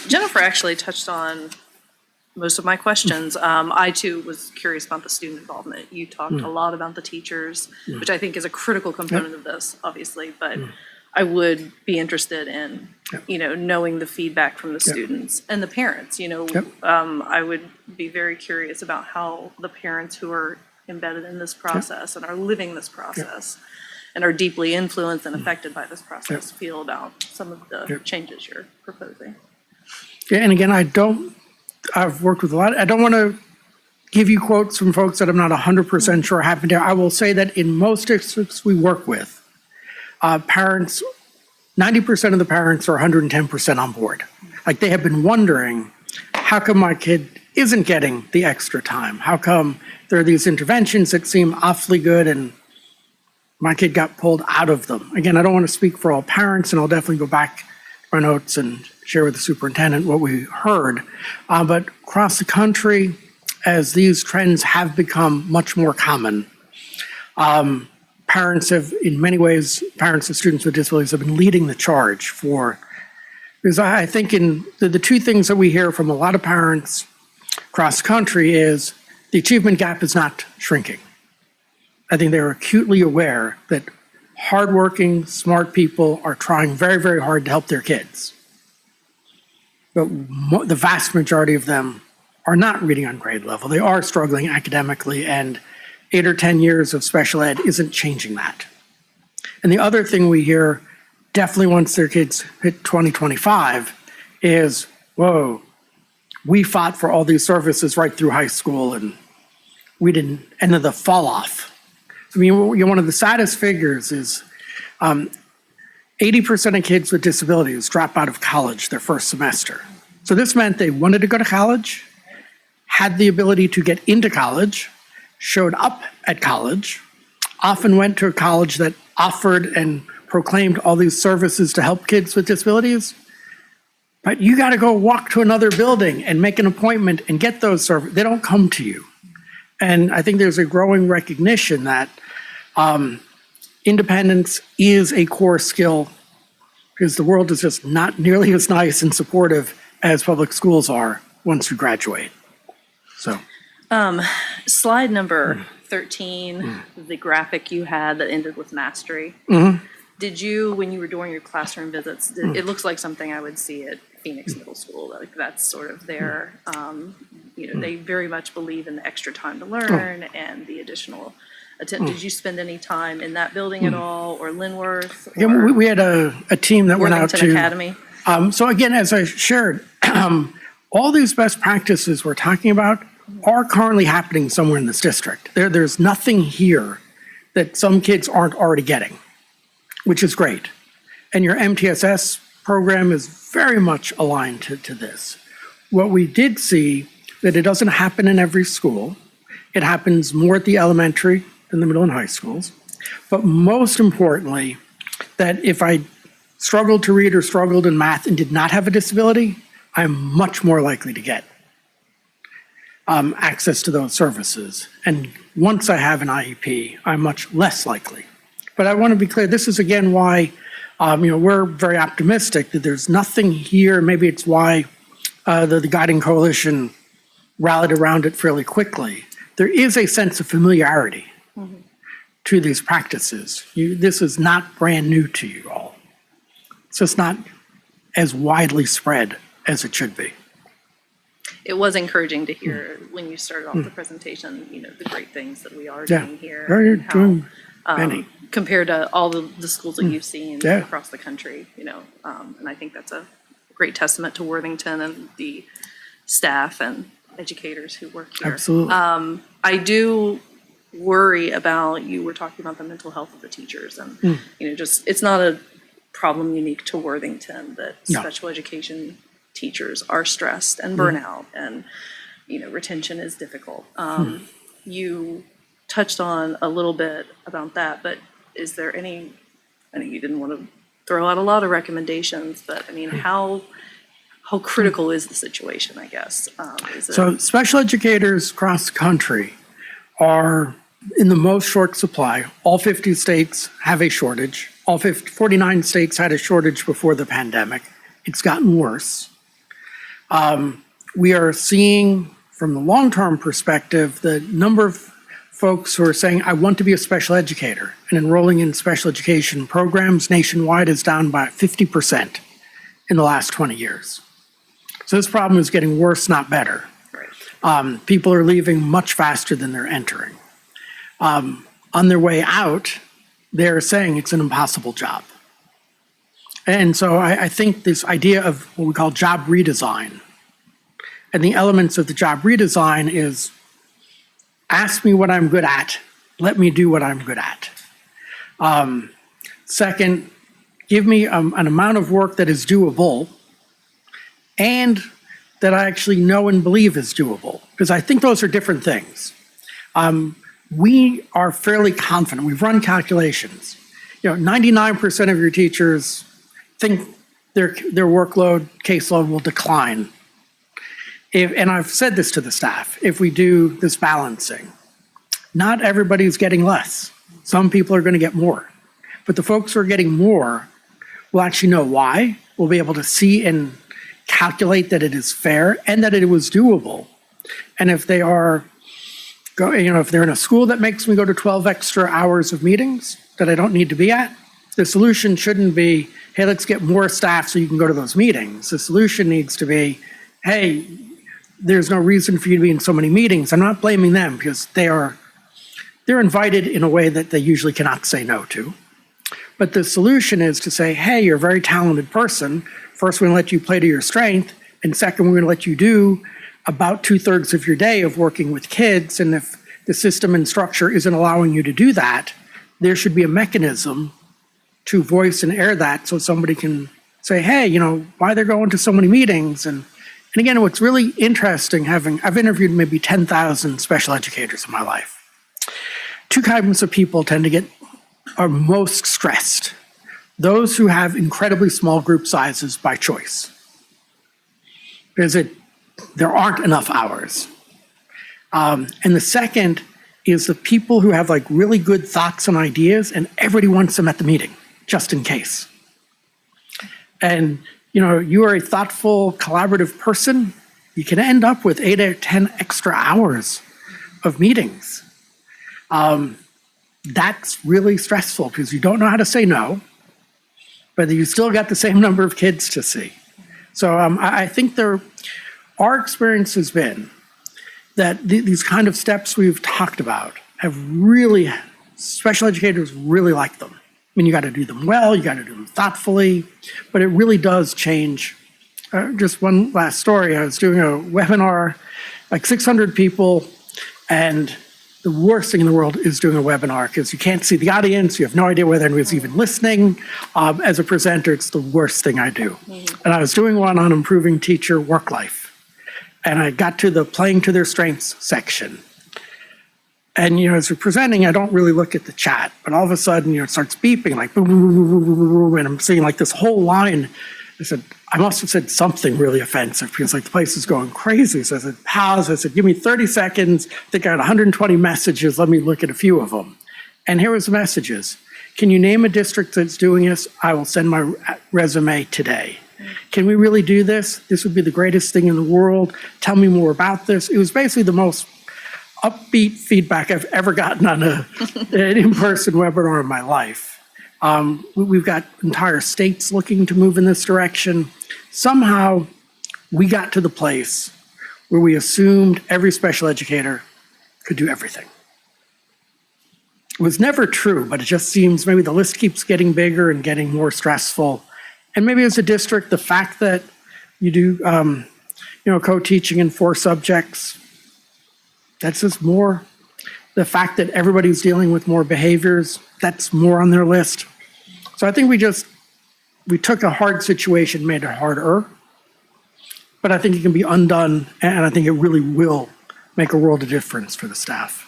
Speaker 6: Jennifer actually touched on most of my questions. I too was curious about the student involvement. You talked a lot about the teachers, which I think is a critical component of this, obviously, but I would be interested in, knowing the feedback from the students and the parents, I would be very curious about how the parents who are embedded in this process and are living this process and are deeply influenced and affected by this process feel about some of the changes you're proposing.
Speaker 3: Yeah, and again, I've worked with a lot. I don't want to give you quotes from folks that I'm not 100% sure happened there. I will say that in most districts we work with, parents, 90% of the parents are 110% on board. Like they have been wondering, how come my kid isn't getting the extra time? How come there are these interventions that seem awfully good and my kid got pulled out of them? Again, I don't want to speak for all parents, and I'll definitely go back to my notes and share with the superintendent what we heard. But across the country, as these trends have become much more common, parents have, in many ways, parents of students with disabilities have been leading the charge because I think in the two things that we hear from a lot of parents across the country is the achievement gap is not shrinking. I think they're acutely aware that hardworking, smart people are trying very, very hard to help their kids. But the vast majority of them are not reading on grade level. They are struggling academically, and 8 or 10 years of special ed isn't changing that. And the other thing we hear, definitely once their kids hit 2025, is, whoa, we fought for all these services right through high school, and we didn't, and then the fall off. I mean, one of the saddest figures is 80% of kids with disabilities drop out of college their first semester. So this meant they wanted to go to college, had the ability to get into college, showed up at college, often went to a college that offered and proclaimed all these services to help kids with disabilities. But you got to go walk to another building and make an appointment and get those services. They don't come to you. And I think there's a growing recognition that independence is a core skill, because the world is just not nearly as nice and supportive as public schools are once you graduate. So,
Speaker 6: slide number 13, the graphic you had that ended with mastery. Did you, when you were doing your classroom visits, it looks like something I would see at Phoenix Middle School. Like that's sort of their, they very much believe in the extra time to learn and the additional attention. Did you spend any time in that building at all, or Linworth?
Speaker 3: Yeah, we had a team that went out
Speaker 6: Worthington
Speaker 3: to
Speaker 6: Academy?
Speaker 3: So again, as I shared, all these best practices we're talking about are currently happening somewhere in this district. There's nothing here that some kids aren't already getting, which is great. And your MTSS program is very much aligned to this. What we did see, that it doesn't happen in every school. It happens more at the elementary than the middle and high schools. But most importantly, that if I struggled to read or struggled in math and did not have a disability, I'm much more likely to get access to those services. And once I have an IEP, I'm much less likely. But I want to be clear, this is again why we're very optimistic that there's nothing here. Maybe it's why the Guiding Coalition rallied around it fairly quickly. There is a sense of familiarity to these practices. This is not brand new to you all. So it's not as widely spread as it should be.
Speaker 6: It was encouraging to hear when you started off the presentation, the great things that we are doing here.
Speaker 3: You're
Speaker 6: and how,
Speaker 3: doing many.
Speaker 6: Compared to all the schools that you've seen across the country, and I think that's a great testament to Worthington and the staff and educators who work here.
Speaker 3: Absolutely.
Speaker 6: I do worry about, you were talking about the mental health of the teachers, and it's not a problem unique to Worthington that special education teachers are stressed and burnout, and retention is difficult. You touched on a little bit about that, but is there any, I know you didn't want to throw out a lot of recommendations, but I mean, how critical is the situation, I guess?
Speaker 3: So special educators across the country are in the most short supply. All 50 states have a shortage. All 49 states had a shortage before the pandemic. It's gotten worse. we are seeing from the long-term perspective, the number of folks who are saying, I want to be a special educator and enrolling in special education programs nationwide is down by 50% in the last 20 years. So this problem is getting worse, not better. People are leaving much faster than they're entering. On their way out, they're saying it's an impossible job. And so I think this idea of what we call job redesign, and the elements of the job redesign is ask me what I'm good at, let me do what I'm good at. Second, give me an amount of work that is doable and that I actually know and believe is doable, because I think those are different things. We are fairly confident, we've run calculations. 99% of your teachers think their workload, caseload will decline. And I've said this to the staff, if we do this balancing, not everybody's getting less. Some people are going to get more. But the folks who are getting more will actually know why. We'll be able to see and calculate that it is fair and that it was doable. And if they are, if they're in a school that makes me go to 12 extra hours of meetings that I don't need to be at, the solution shouldn't be, hey, let's get more staff so you can go to those meetings. The solution needs to be, hey, there's no reason for you to be in so many meetings. I'm not blaming them because they're invited in a way that they usually cannot say no to. But the solution is to say, hey, you're a very talented person. First, we're going to let you play to your strength. And second, we're going to let you do about 2/3 of your day of working with kids. And if the system and structure isn't allowing you to do that, there should be a mechanism to voice and air that so somebody can say, hey, why they're going to so many meetings. And again, what's really interesting, I've interviewed maybe 10,000 special educators in my life. Two kinds of people are most stressed. Those who have incredibly small group sizes by choice. Because there aren't enough hours. And the second is the people who have really good thoughts and ideas and everybody wants them at the meeting, just in case. And you are a thoughtful, collaborative person, you can end up with 8 or 10 extra hours of meetings. That's really stressful because you don't know how to say no, but you still got the same number of kids to see. So I think our experience has been that these kind of steps we've talked about have really, special educators really like them. I mean, you got to do them well, you got to do them thoughtfully, but it really does change. Just one last story, I was doing a webinar, 600 people, and the worst thing in the world is doing a webinar because you can't see the audience, you have no idea whether anyone's even listening. As a presenter, it's the worst thing I do. And I was doing one on improving teacher work life. And I got to the playing to their strengths section. And, as you're presenting, I don't really look at the chat, but all of a sudden, it starts beeping boom, boom, boom, boom, boom, boom, and I'm seeing this whole line. I said, I must have said something really offensive because the place is going crazy. So I said, pause. I said, give me 30 seconds. I think I had 120 messages. Let me look at a few of them. And here was the messages. Can you name a district that's doing this? I will send my resume today. Can we really do this? This would be the greatest thing in the world. Tell me more about this. It was basically the most upbeat feedback I've ever gotten on an in-person webinar in my life. We've got entire states looking to move in this direction. Somehow, we got to the place where we assumed every special educator could do everything. It was never true, but it just seems maybe the list keeps getting bigger and getting more stressful. And maybe as a district, the fact that you do, co-teaching in 4 subjects, that's just more. The fact that everybody's dealing with more behaviors, that's more on their list. So I think we took a hard situation, made it harder, but I think it can be undone, and I think it really will make a world of difference for the staff.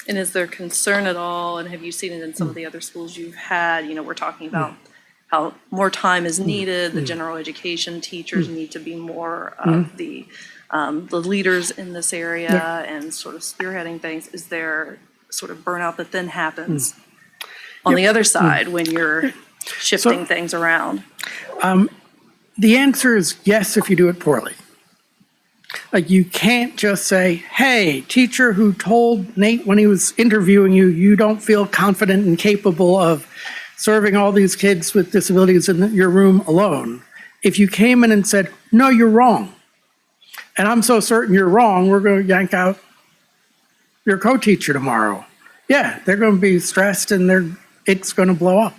Speaker 6: And is there concern at all, and have you seen it in some of the other schools you've had? We're talking about how more time is needed, the general education teachers need to be more of the leaders in this area and sort of spearheading things. Is there sort of burnout that then happens on the other side when you're shifting things around?
Speaker 3: The answer is yes if you do it poorly. Like, you can't just say, hey, teacher who told Nate when he was interviewing you, you don't feel confident and capable of serving all these kids with disabilities in your room alone. If you came in and said, no, you're wrong, and I'm so certain you're wrong, we're going to yank out your co-teacher tomorrow. Yeah, they're going to be stressed and it's going to blow up.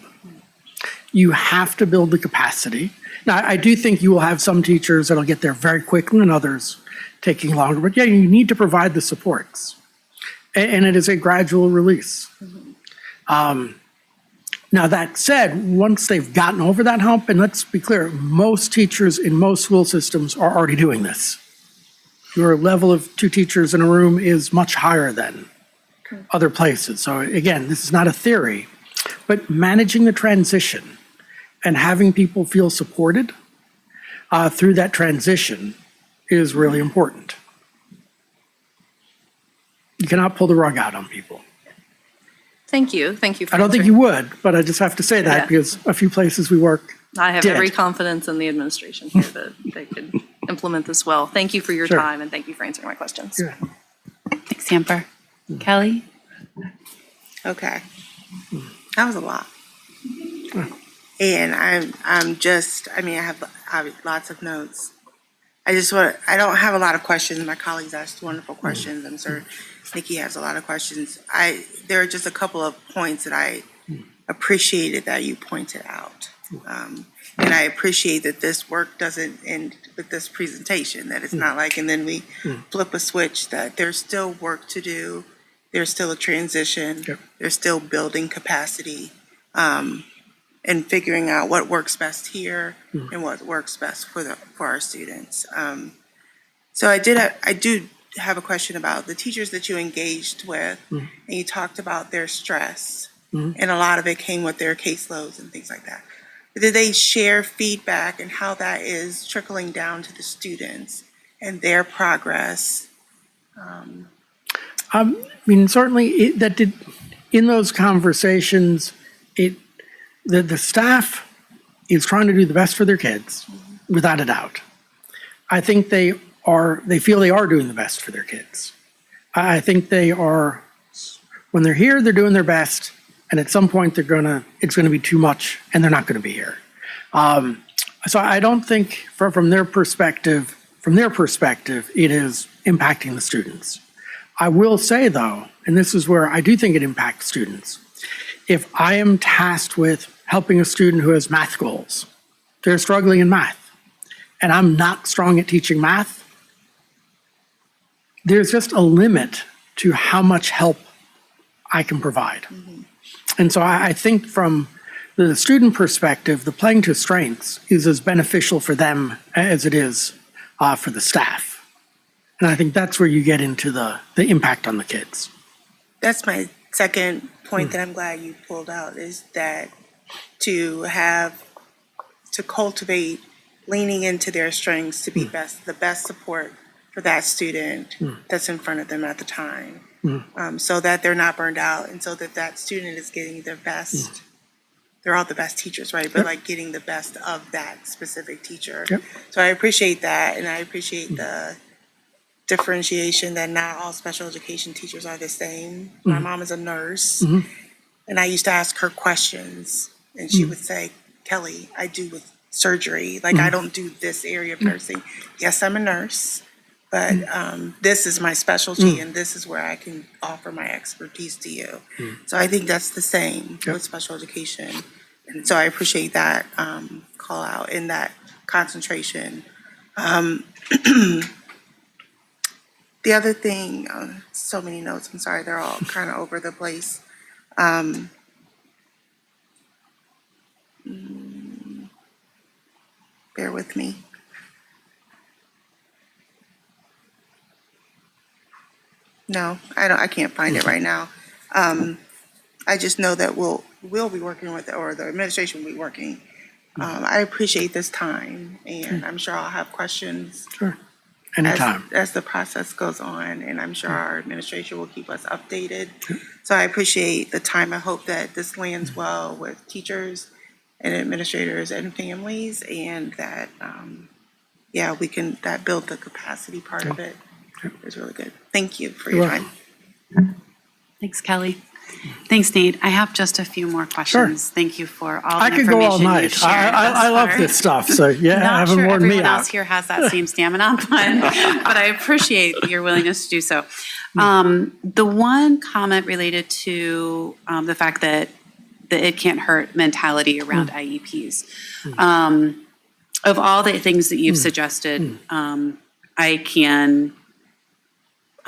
Speaker 3: You have to build the capacity. Now, I do think you will have some teachers that'll get there very quickly and others taking longer, but yeah, you need to provide the supports. And it is a gradual release. Now, that said, once they've gotten over that hump, and let's be clear, most teachers in most school systems are already doing this. Your level of 2 teachers in a room is much higher than other places. So again, this is not a theory, but managing the transition and having people feel supported through that transition is really important. You cannot pull the rug out on people.
Speaker 6: Thank you. Thank you. For
Speaker 3: I don't think
Speaker 6: answering.
Speaker 3: you would, but I just have to say that
Speaker 6: Yeah.
Speaker 3: because a few places we work
Speaker 6: I have
Speaker 3: did.
Speaker 6: every confidence in the administration here that they could implement this well. Thank you for your
Speaker 3: Sure.
Speaker 6: time and thank you for answering my questions.
Speaker 3: Yeah.
Speaker 1: Thanks, Amber. Kelly?
Speaker 7: Okay. That was a lot. And I'm just, I mean, I have lots of notes. I don't have a lot of questions. My colleagues asked wonderful questions. I'm sure Nikki has a lot of questions. There are just a couple of points that I appreciated that you pointed out. And I appreciate that this work doesn't end with this presentation, that it's not like, and then we flip a switch, that there's still work to do. There's still a transition.
Speaker 3: Yep.
Speaker 7: There's still building capacity, and figuring out what works best here and what works best for our students. So I do have a question about the teachers that you engaged with, and you talked about their stress, and a lot of it came with their caseloads and things like that. Did they share feedback and how that is trickling down to the students and their progress?
Speaker 3: I mean, certainly in those conversations, the staff is trying to do the best for their kids, without a doubt. I think they feel they are doing the best for their kids. I think they are, when they're here, they're doing their best, and at some point it's going to be too much, and they're not going to be here. So I don't think from their perspective, it is impacting the students. I will say though, and this is where I do think it impacts students, if I am tasked with helping a student who has math goals, they're struggling in math, and I'm not strong at teaching math, there's just a limit to how much help I can provide. And so I think from the student perspective, the playing to strengths is as beneficial for them as it is for the staff. And I think that's where you get into the impact on the kids.
Speaker 7: That's my second point that I'm glad you pulled out, is that to cultivate leaning into their strengths to be the best support for that student that's in front of them at the time, so that they're not burned out, and so that student is getting their best. They're all the best teachers, right? But like getting the best of that specific teacher.
Speaker 3: Yep.
Speaker 7: So I appreciate that, and I appreciate the differentiation that not all special education teachers are the same. My mom is a nurse, and I used to ask her questions, and she would say, Kelly, I do with surgery. Like, I don't do this area of nursing. Yes, I'm a nurse, but this is my specialty, and this is where I can offer my expertise to you. So I think that's the same with special education. And so I appreciate that call out and that concentration. The other thing, so many notes, I'm sorry, they're all kind of over the place. Bear with me. No, I can't find it right now. I just know that we'll be working with, or the administration will be working. I appreciate this time, and I'm sure I'll have questions.
Speaker 3: Sure. Anytime.
Speaker 7: As the process goes on, and I'm sure our administration will keep us updated. So I appreciate the time. I hope that this lands well with teachers and administrators and families, and that yeah, we can, that build the capacity part of it is really good. Thank you for
Speaker 3: You're
Speaker 7: your
Speaker 3: welcome.
Speaker 7: time.
Speaker 1: Thanks, Kelly. Thanks, Nate. I have just a few more questions. Thank you for all the
Speaker 3: I could
Speaker 1: information
Speaker 3: go all night.
Speaker 1: you've shared
Speaker 3: I
Speaker 1: thus
Speaker 3: love
Speaker 1: far.
Speaker 3: this stuff, so yeah,
Speaker 1: Not
Speaker 3: haven't
Speaker 1: sure
Speaker 3: worn me
Speaker 1: everyone
Speaker 3: out.
Speaker 1: else here has that same stamina, but I appreciate your willingness to do so. The one comment related to the fact that the it can't hurt mentality around IEPs. Of all the things that you've suggested, I can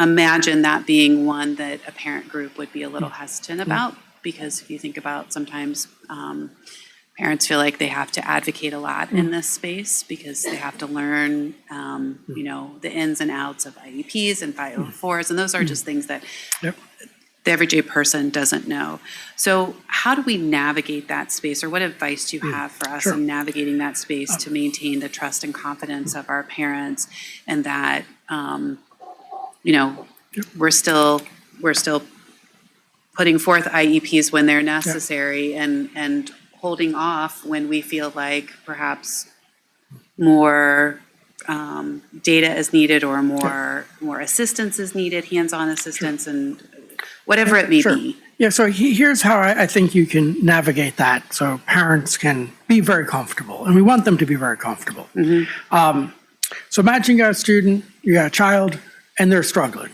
Speaker 1: imagine that being one that a parent group would be a little hesitant about, because if you think about sometimes parents feel like they have to advocate a lot in this space because they have to learn, you know, the ins and outs of IEPs and 504s, and those are just things that
Speaker 3: Yep.
Speaker 1: the everyday person doesn't know. So how do we navigate that space, or what advice do you have for us
Speaker 3: Sure.
Speaker 1: in navigating that space to maintain the trust and confidence of our parents, and that, you know, we're still putting forth IEPs when they're necessary, and holding off when we feel like perhaps more data is needed, or more assistance is needed, hands-on assistance, and whatever it may
Speaker 3: Sure.
Speaker 1: be.
Speaker 3: Yeah, so here's how I think you can navigate that so parents can be very comfortable, and we want them to be very comfortable. So imagine you got a student, you got a child, and they're struggling.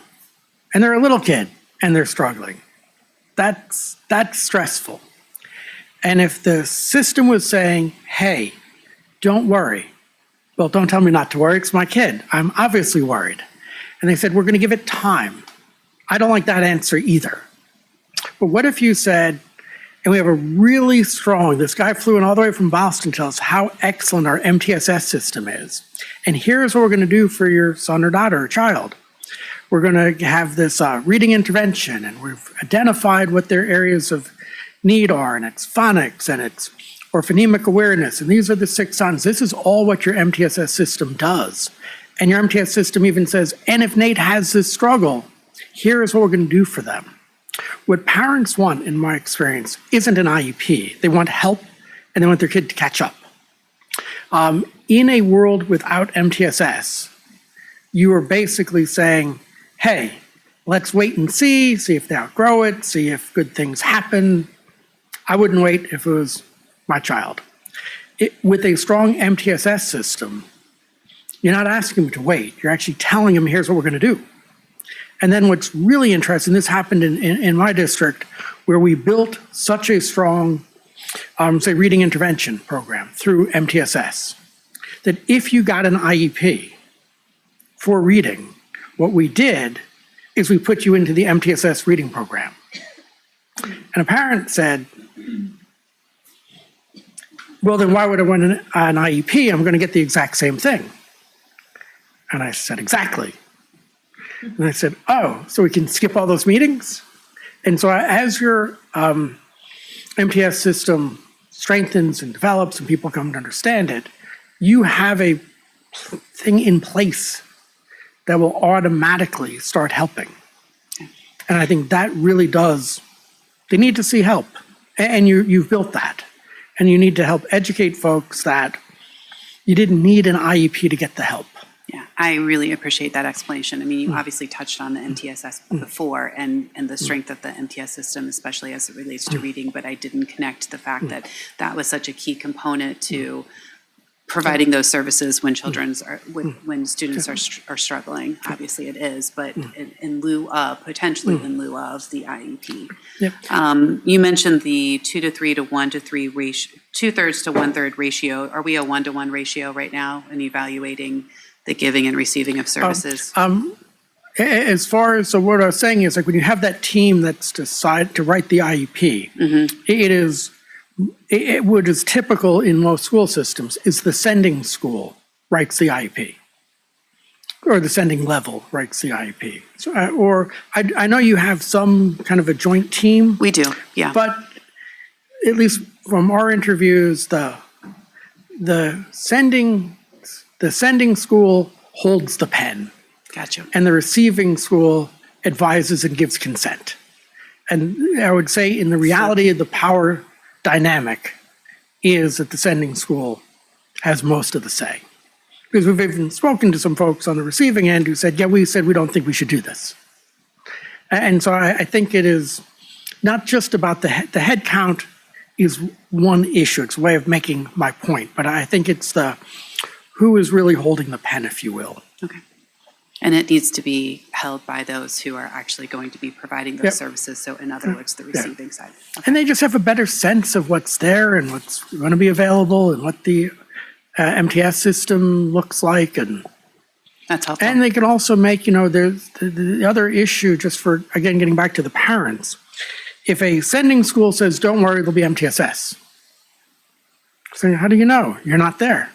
Speaker 3: And they're a little kid, and they're struggling. That's stressful. And if the system was saying, hey, don't worry. Well, don't tell me not to worry, it's my kid. I'm obviously worried. And they said, we're going to give it time. I don't like that answer either. But what if you said, and we have a really strong, this guy flew in all the way from Boston to tell us how excellent our MTSS system is. And here's what we're going to do for your son or daughter or child. We're going to have this reading intervention, and we've identified what their areas of need are, and it's phonics, and it's orphonemic awareness, and these are the 6 signs. This is all what your MTSS system does. And your MTSS system even says, and if Nate has this struggle, here is what we're going to do for them. What parents want, in my experience, isn't an IEP. They want help, and they want their kid to catch up. In a world without MTSS, you are basically saying, hey, let's wait and see if they outgrow it, see if good things happen. I wouldn't wait if it was my child. With a strong MTSS system, you're not asking them to wait. You're actually telling them, here's what we're going to do. And then what's really interesting, this happened in my district, where we built such a strong, say, reading intervention program through MTSS, that if you got an IEP for reading, what we did is we put you into the MTSS reading program. And a parent said, well, then why would I want an IEP? I'm going to get the exact same thing. And I said, exactly. And I said, oh, so we can skip all those meetings? And so as your MTS system strengthens and develops and people come to understand it, you have a thing in place that will automatically start helping. And I think that really does, they need to see help. And you've built that. And you need to help educate folks that you didn't need an IEP to get the help.
Speaker 1: Yeah, I really appreciate that explanation. I mean, you obviously touched on the MTSS before, and the strength of the MTS system, especially as it relates to reading, but I didn't connect the fact that that was such a key component to providing those services when when students are struggling. Obviously it is, but in lieu of, potentially in lieu of the IEP.
Speaker 3: Yep.
Speaker 1: You mentioned the 2 to 3 to 1 to 3 ratio, 2/3 to 1/3 ratio. Are we a 1-to-1 ratio right now in evaluating the giving and receiving of services?
Speaker 3: As far as, so what I was saying is, like, when you have that team that's decided to write the IEP, what is typical in most school systems is the sending school writes the IEP, or the sending level writes the IEP. So, or I know you have some kind of a joint team.
Speaker 1: We do, yeah.
Speaker 3: But at least from our interviews, the sending school holds the pen.
Speaker 1: Gotcha.
Speaker 3: And the receiving school advises and gives consent. And I would say in the reality of the power dynamic is that the sending school has most of the say. Because we've even spoken to some folks on the receiving end who said, yeah, we said we don't think we should do this. And so I think it is not just about the head count is one issue. It's a way of making my point, but I think it's the who is really holding the pen, if you will.
Speaker 1: Okay. And it needs to be held by those who are actually going to be providing those services. So in other words, the receiving side. Okay.
Speaker 3: And they just have a better sense of what's there and what's going to be available and what the MTS system looks like. And
Speaker 1: That's helpful.
Speaker 3: they can also make, there's the other issue, just for, again, getting back to the parents. If a sending school says, don't worry, there'll be MTSS. So how do you know? You're not there.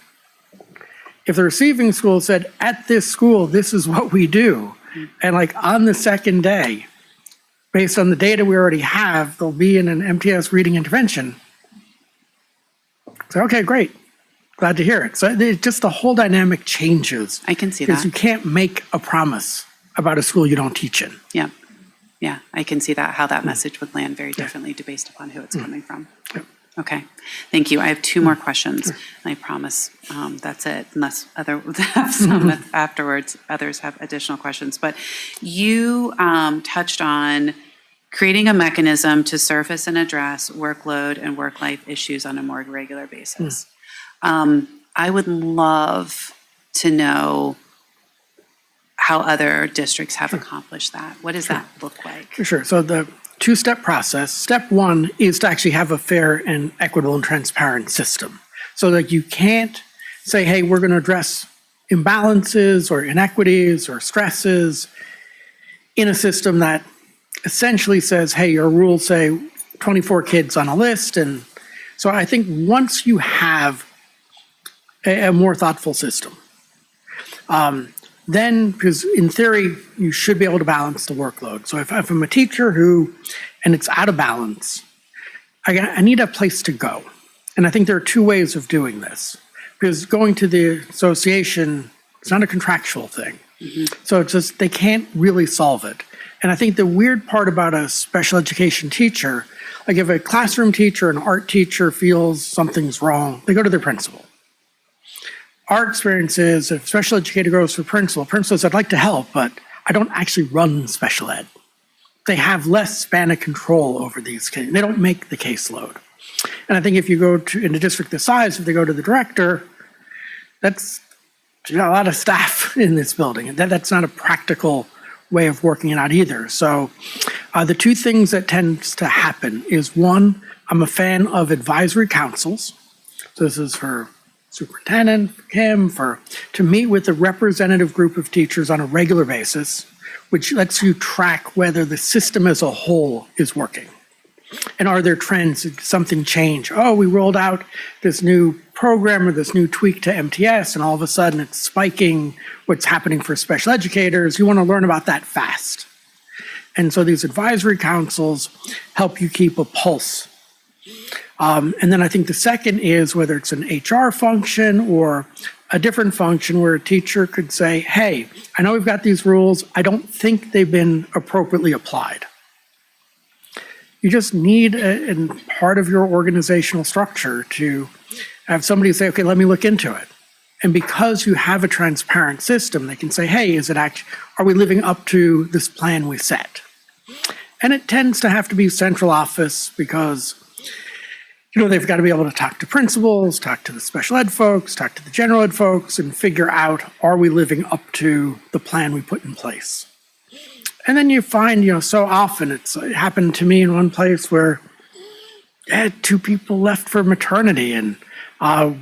Speaker 3: If the receiving school said, at this school, this is what we do, and like on the second day, based on the data we already have, there'll be in an MTS reading intervention. So, okay, great. Glad to hear it. So just the whole dynamic changes.
Speaker 1: I can see
Speaker 3: because
Speaker 1: that.
Speaker 3: you can't make a promise about a school you don't teach in.
Speaker 1: Yeah. Yeah, I can see that, how that message would land very differently based upon who it's coming from. Okay, thank you. I have two more questions. I promise that's it, unless have some afterwards, others have additional questions. But you touched on creating a mechanism to surface and address workload and work-life issues on a more regular basis. I would love to know how other districts have accomplished that. What does that look like?
Speaker 3: Sure. So the two-step process. Step one is to actually have a fair and equitable and transparent system. So that you can't say, hey, we're going to address imbalances or inequities or stresses in a system that essentially says, hey, your rules say 24 kids on a list. And so I think once you have a more thoughtful system, then, because in theory, you should be able to balance the workload. So if I'm a teacher and it's out of balance, I need a place to go. And I think there are two ways of doing this. Because going to the association, it's not a contractual thing. So it's just, they can't really solve it. And I think the weird part about a special education teacher, like if a classroom teacher, an art teacher feels something's wrong, they go to their principal. Our experience is if special educator goes to principal says, I'd like to help, but I don't actually run special ed. They have less span of control over these kids. They don't make the caseload. And I think if you go in a district this size, if they go to the director, that's a lot of staff in this building. And that's not a practical way of working it out either. So the two things that tends to happen is one, I'm a fan of advisory councils. So this is for superintendent, for Kim, to meet with a representative group of teachers on a regular basis, which lets you track whether the system as a whole is working. And are there trends? Did something change? Oh, we rolled out this new program or this new tweak to MTS, and all of a sudden it's spiking what's happening for special educators. You want to learn about that fast. And so these advisory councils help you keep a pulse. And then I think the second is whether it's an HR function or a different function where a teacher could say, hey, I know we've got these rules. I don't think they've been appropriately applied. You just need in part of your organizational structure to have somebody say, okay, let me look into it. And because you have a transparent system, they can say, hey, are we living up to this plan we set? And it tends to have to be central office because they've got to be able to talk to principals, talk to the special ed folks, talk to the general ed folks, and figure out, are we living up to the plan we put in place? And then you find, so often it happened to me in one place where I had two people left for maternity, and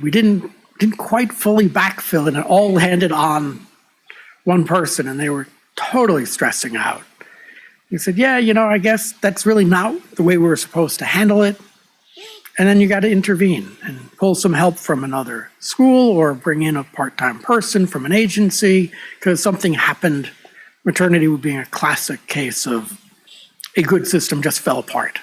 Speaker 3: we didn't quite fully backfill, and it all landed on one person, and they were totally stressing out. He said, yeah, I guess that's really not the way we were supposed to handle it. And then you got to intervene and pull some help from another school or bring in a part-time person from an agency because something happened. Maternity would be a classic case of a good system just fell apart.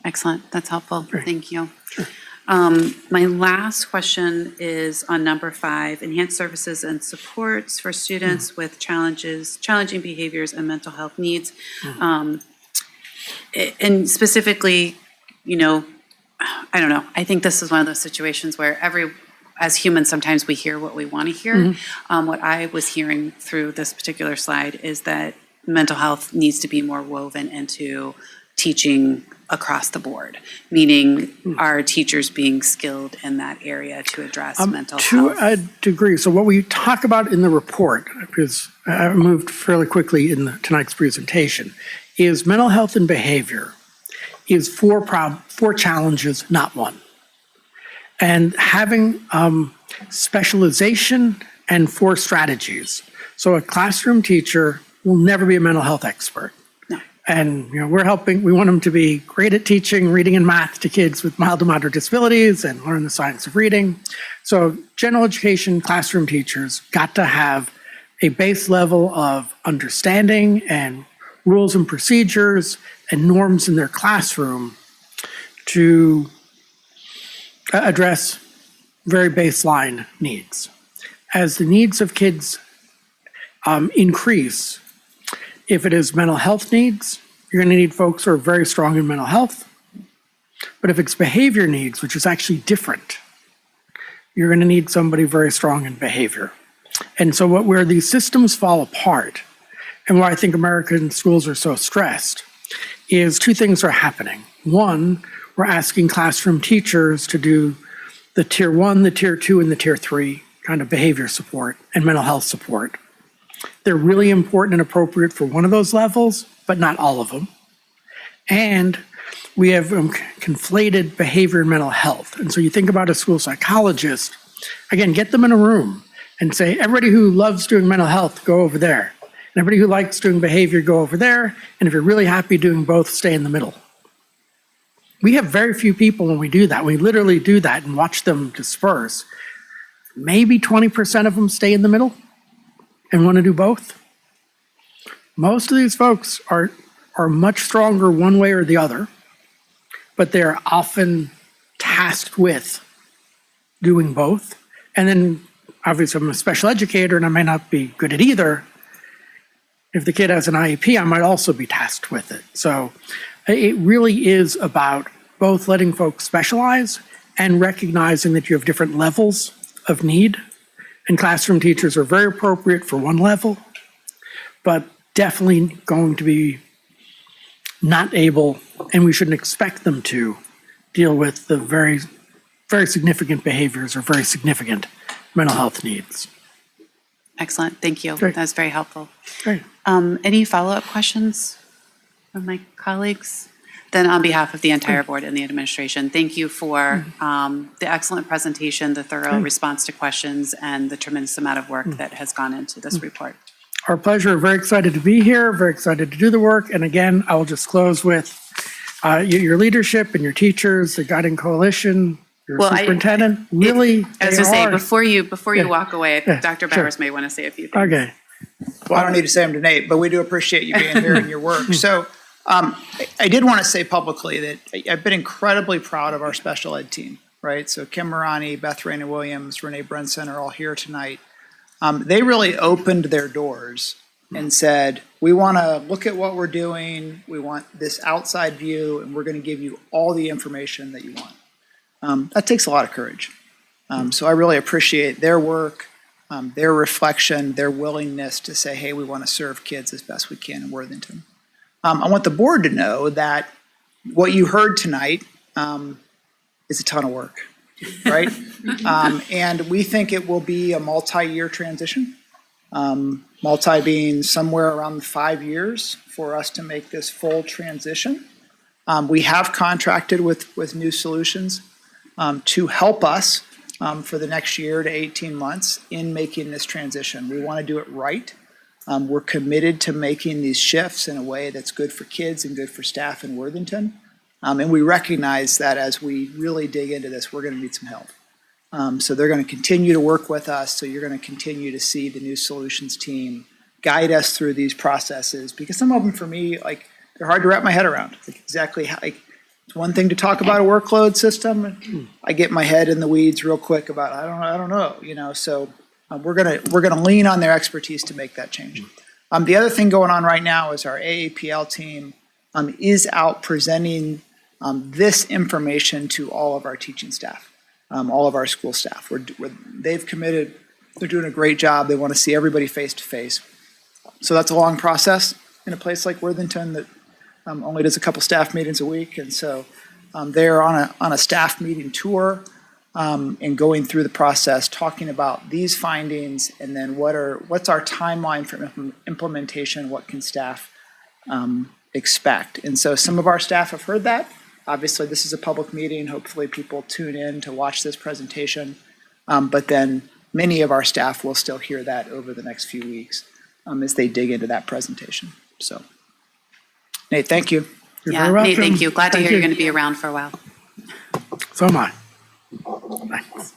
Speaker 1: Excellent. That's helpful.
Speaker 3: Great.
Speaker 1: Thank you.
Speaker 3: Sure.
Speaker 1: My last question is on number 5, enhanced services and supports for students with challenging behaviors and mental health needs. And specifically, I don't know. I think this is one of those situations where as humans, sometimes we hear what we want to hear. What I was hearing through this particular slide is that mental health needs to be more woven into teaching across the board, meaning our teachers being skilled in that area to address mental
Speaker 3: To
Speaker 1: health.
Speaker 3: a degree. So what we talk about in the report, because I moved fairly quickly in tonight's presentation, is mental health and behavior is four challenges, not one. And having specialization and 4 strategies. So a classroom teacher will never be a mental health expert.
Speaker 1: No.
Speaker 3: And we want them to be great at teaching reading and math to kids with mild to moderate disabilities and learn the science of reading. So general education classroom teachers got to have a base level of understanding and rules and procedures and norms in their classroom to address very baseline needs. As the needs of kids increase, if it is mental health needs, you're going to need folks who are very strong in mental health. But if it's behavior needs, which is actually different, you're going to need somebody very strong in behavior. And so where these systems fall apart, and why I think American schools are so stressed, is 2 things are happening. One, we're asking classroom teachers to do the tier 1, the tier 2, and the tier 3 kind of behavior support and mental health support. They're really important and appropriate for one of those levels, but not all of them. And we have conflated behavior and mental health. And so you think about a school psychologist, again, get them in a room and say, everybody who loves doing mental health, go over there. And everybody who likes doing behavior, go over there. And if you're really happy doing both, stay in the middle. We have very few people when we do that. We literally do that and watch them disperse. Maybe 20% of them stay in the middle and want to do both. Most of these folks are much stronger one way or the other, but they're often tasked with doing both. And then obviously I'm a special educator and I may not be good at either. If the kid has an IEP, I might also be tasked with it. So it really is about both letting folks specialize and recognizing that you have different levels of need. And classroom teachers are very appropriate for one level, but definitely going to be not able, and we shouldn't expect them to, deal with the very, very significant behaviors or very significant mental health needs.
Speaker 1: Excellent, thank you.
Speaker 3: Great.
Speaker 1: That's very helpful.
Speaker 3: Great.
Speaker 1: Any follow-up questions from my colleagues? Then on behalf of the entire board and the administration, thank you for the excellent presentation, the thorough response to questions, and the tremendous amount of work that has gone into this report.
Speaker 3: Our pleasure. Very excited to be here, very excited to do the work. And again, I will just close with your leadership and your teachers, the guiding coalition, your superintendent. Really,
Speaker 1: I was going to say, before you walk away,
Speaker 3: Yeah,
Speaker 1: Dr.
Speaker 3: sure.
Speaker 1: Bowers may want to say a few things.
Speaker 3: Okay.
Speaker 2: Well, I don't need to say them to Nate, but we do appreciate you being here and your work. So I did want to say publicly that I've been incredibly proud of our special ed team, right? So Kim Marani, Beth Raina Williams, Renee Brenson are all here tonight. They really opened their doors and said, we want to look at what we're doing. We want this outside view, and we're going to give you all the information that you want. That takes a lot of courage. So I really appreciate their work, their reflection, their willingness to say, hey, we want to serve kids as best we can in Worthington. I want the board to know that what you heard tonight is a ton of work, right? And we think it will be a multi-year transition, multi being somewhere around 5 years for us to make this full transition. We have contracted with New Solutions to help us for the next year to 18 months in making this transition. We want to do it right. We're committed to making these shifts in a way that's good for kids and good for staff in Worthington. And we recognize that as we really dig into this, we're going to need some help. So they're going to continue to work with us. So you're going to continue to see the New Solutions team guide us through these processes, because some of them for me, like, they're hard to wrap my head around. Like exactly how, like, it's one thing to talk about a workload system. I get my head in the weeds real quick about, I don't know, you know, so we're gonna lean on their expertise to make that change. The other thing going on right now is our AAPL team is out presenting this information to all of our teaching staff. all of our school staff. They've committed, they're doing a great job. They want to see everybody face to face. So that's a long process in a place like Worthington that only does a couple staff meetings a week. And so they're on a staff meeting tour and going through the process, talking about these findings, and then what's our timeline for implementation, what can staff expect. And so some of our staff have heard that. Obviously, this is a public meeting. Hopefully people tune in to watch this presentation. But then many of our staff will still hear that over the next few weeks as they dig into that presentation. So, Nate, thank you.
Speaker 3: You're
Speaker 1: Yeah,
Speaker 3: very
Speaker 1: Nate,
Speaker 3: welcome.
Speaker 1: thank you. Glad to
Speaker 3: Thank
Speaker 1: hear you're
Speaker 3: you.
Speaker 1: going to be around for a while.
Speaker 3: So am I. Thanks.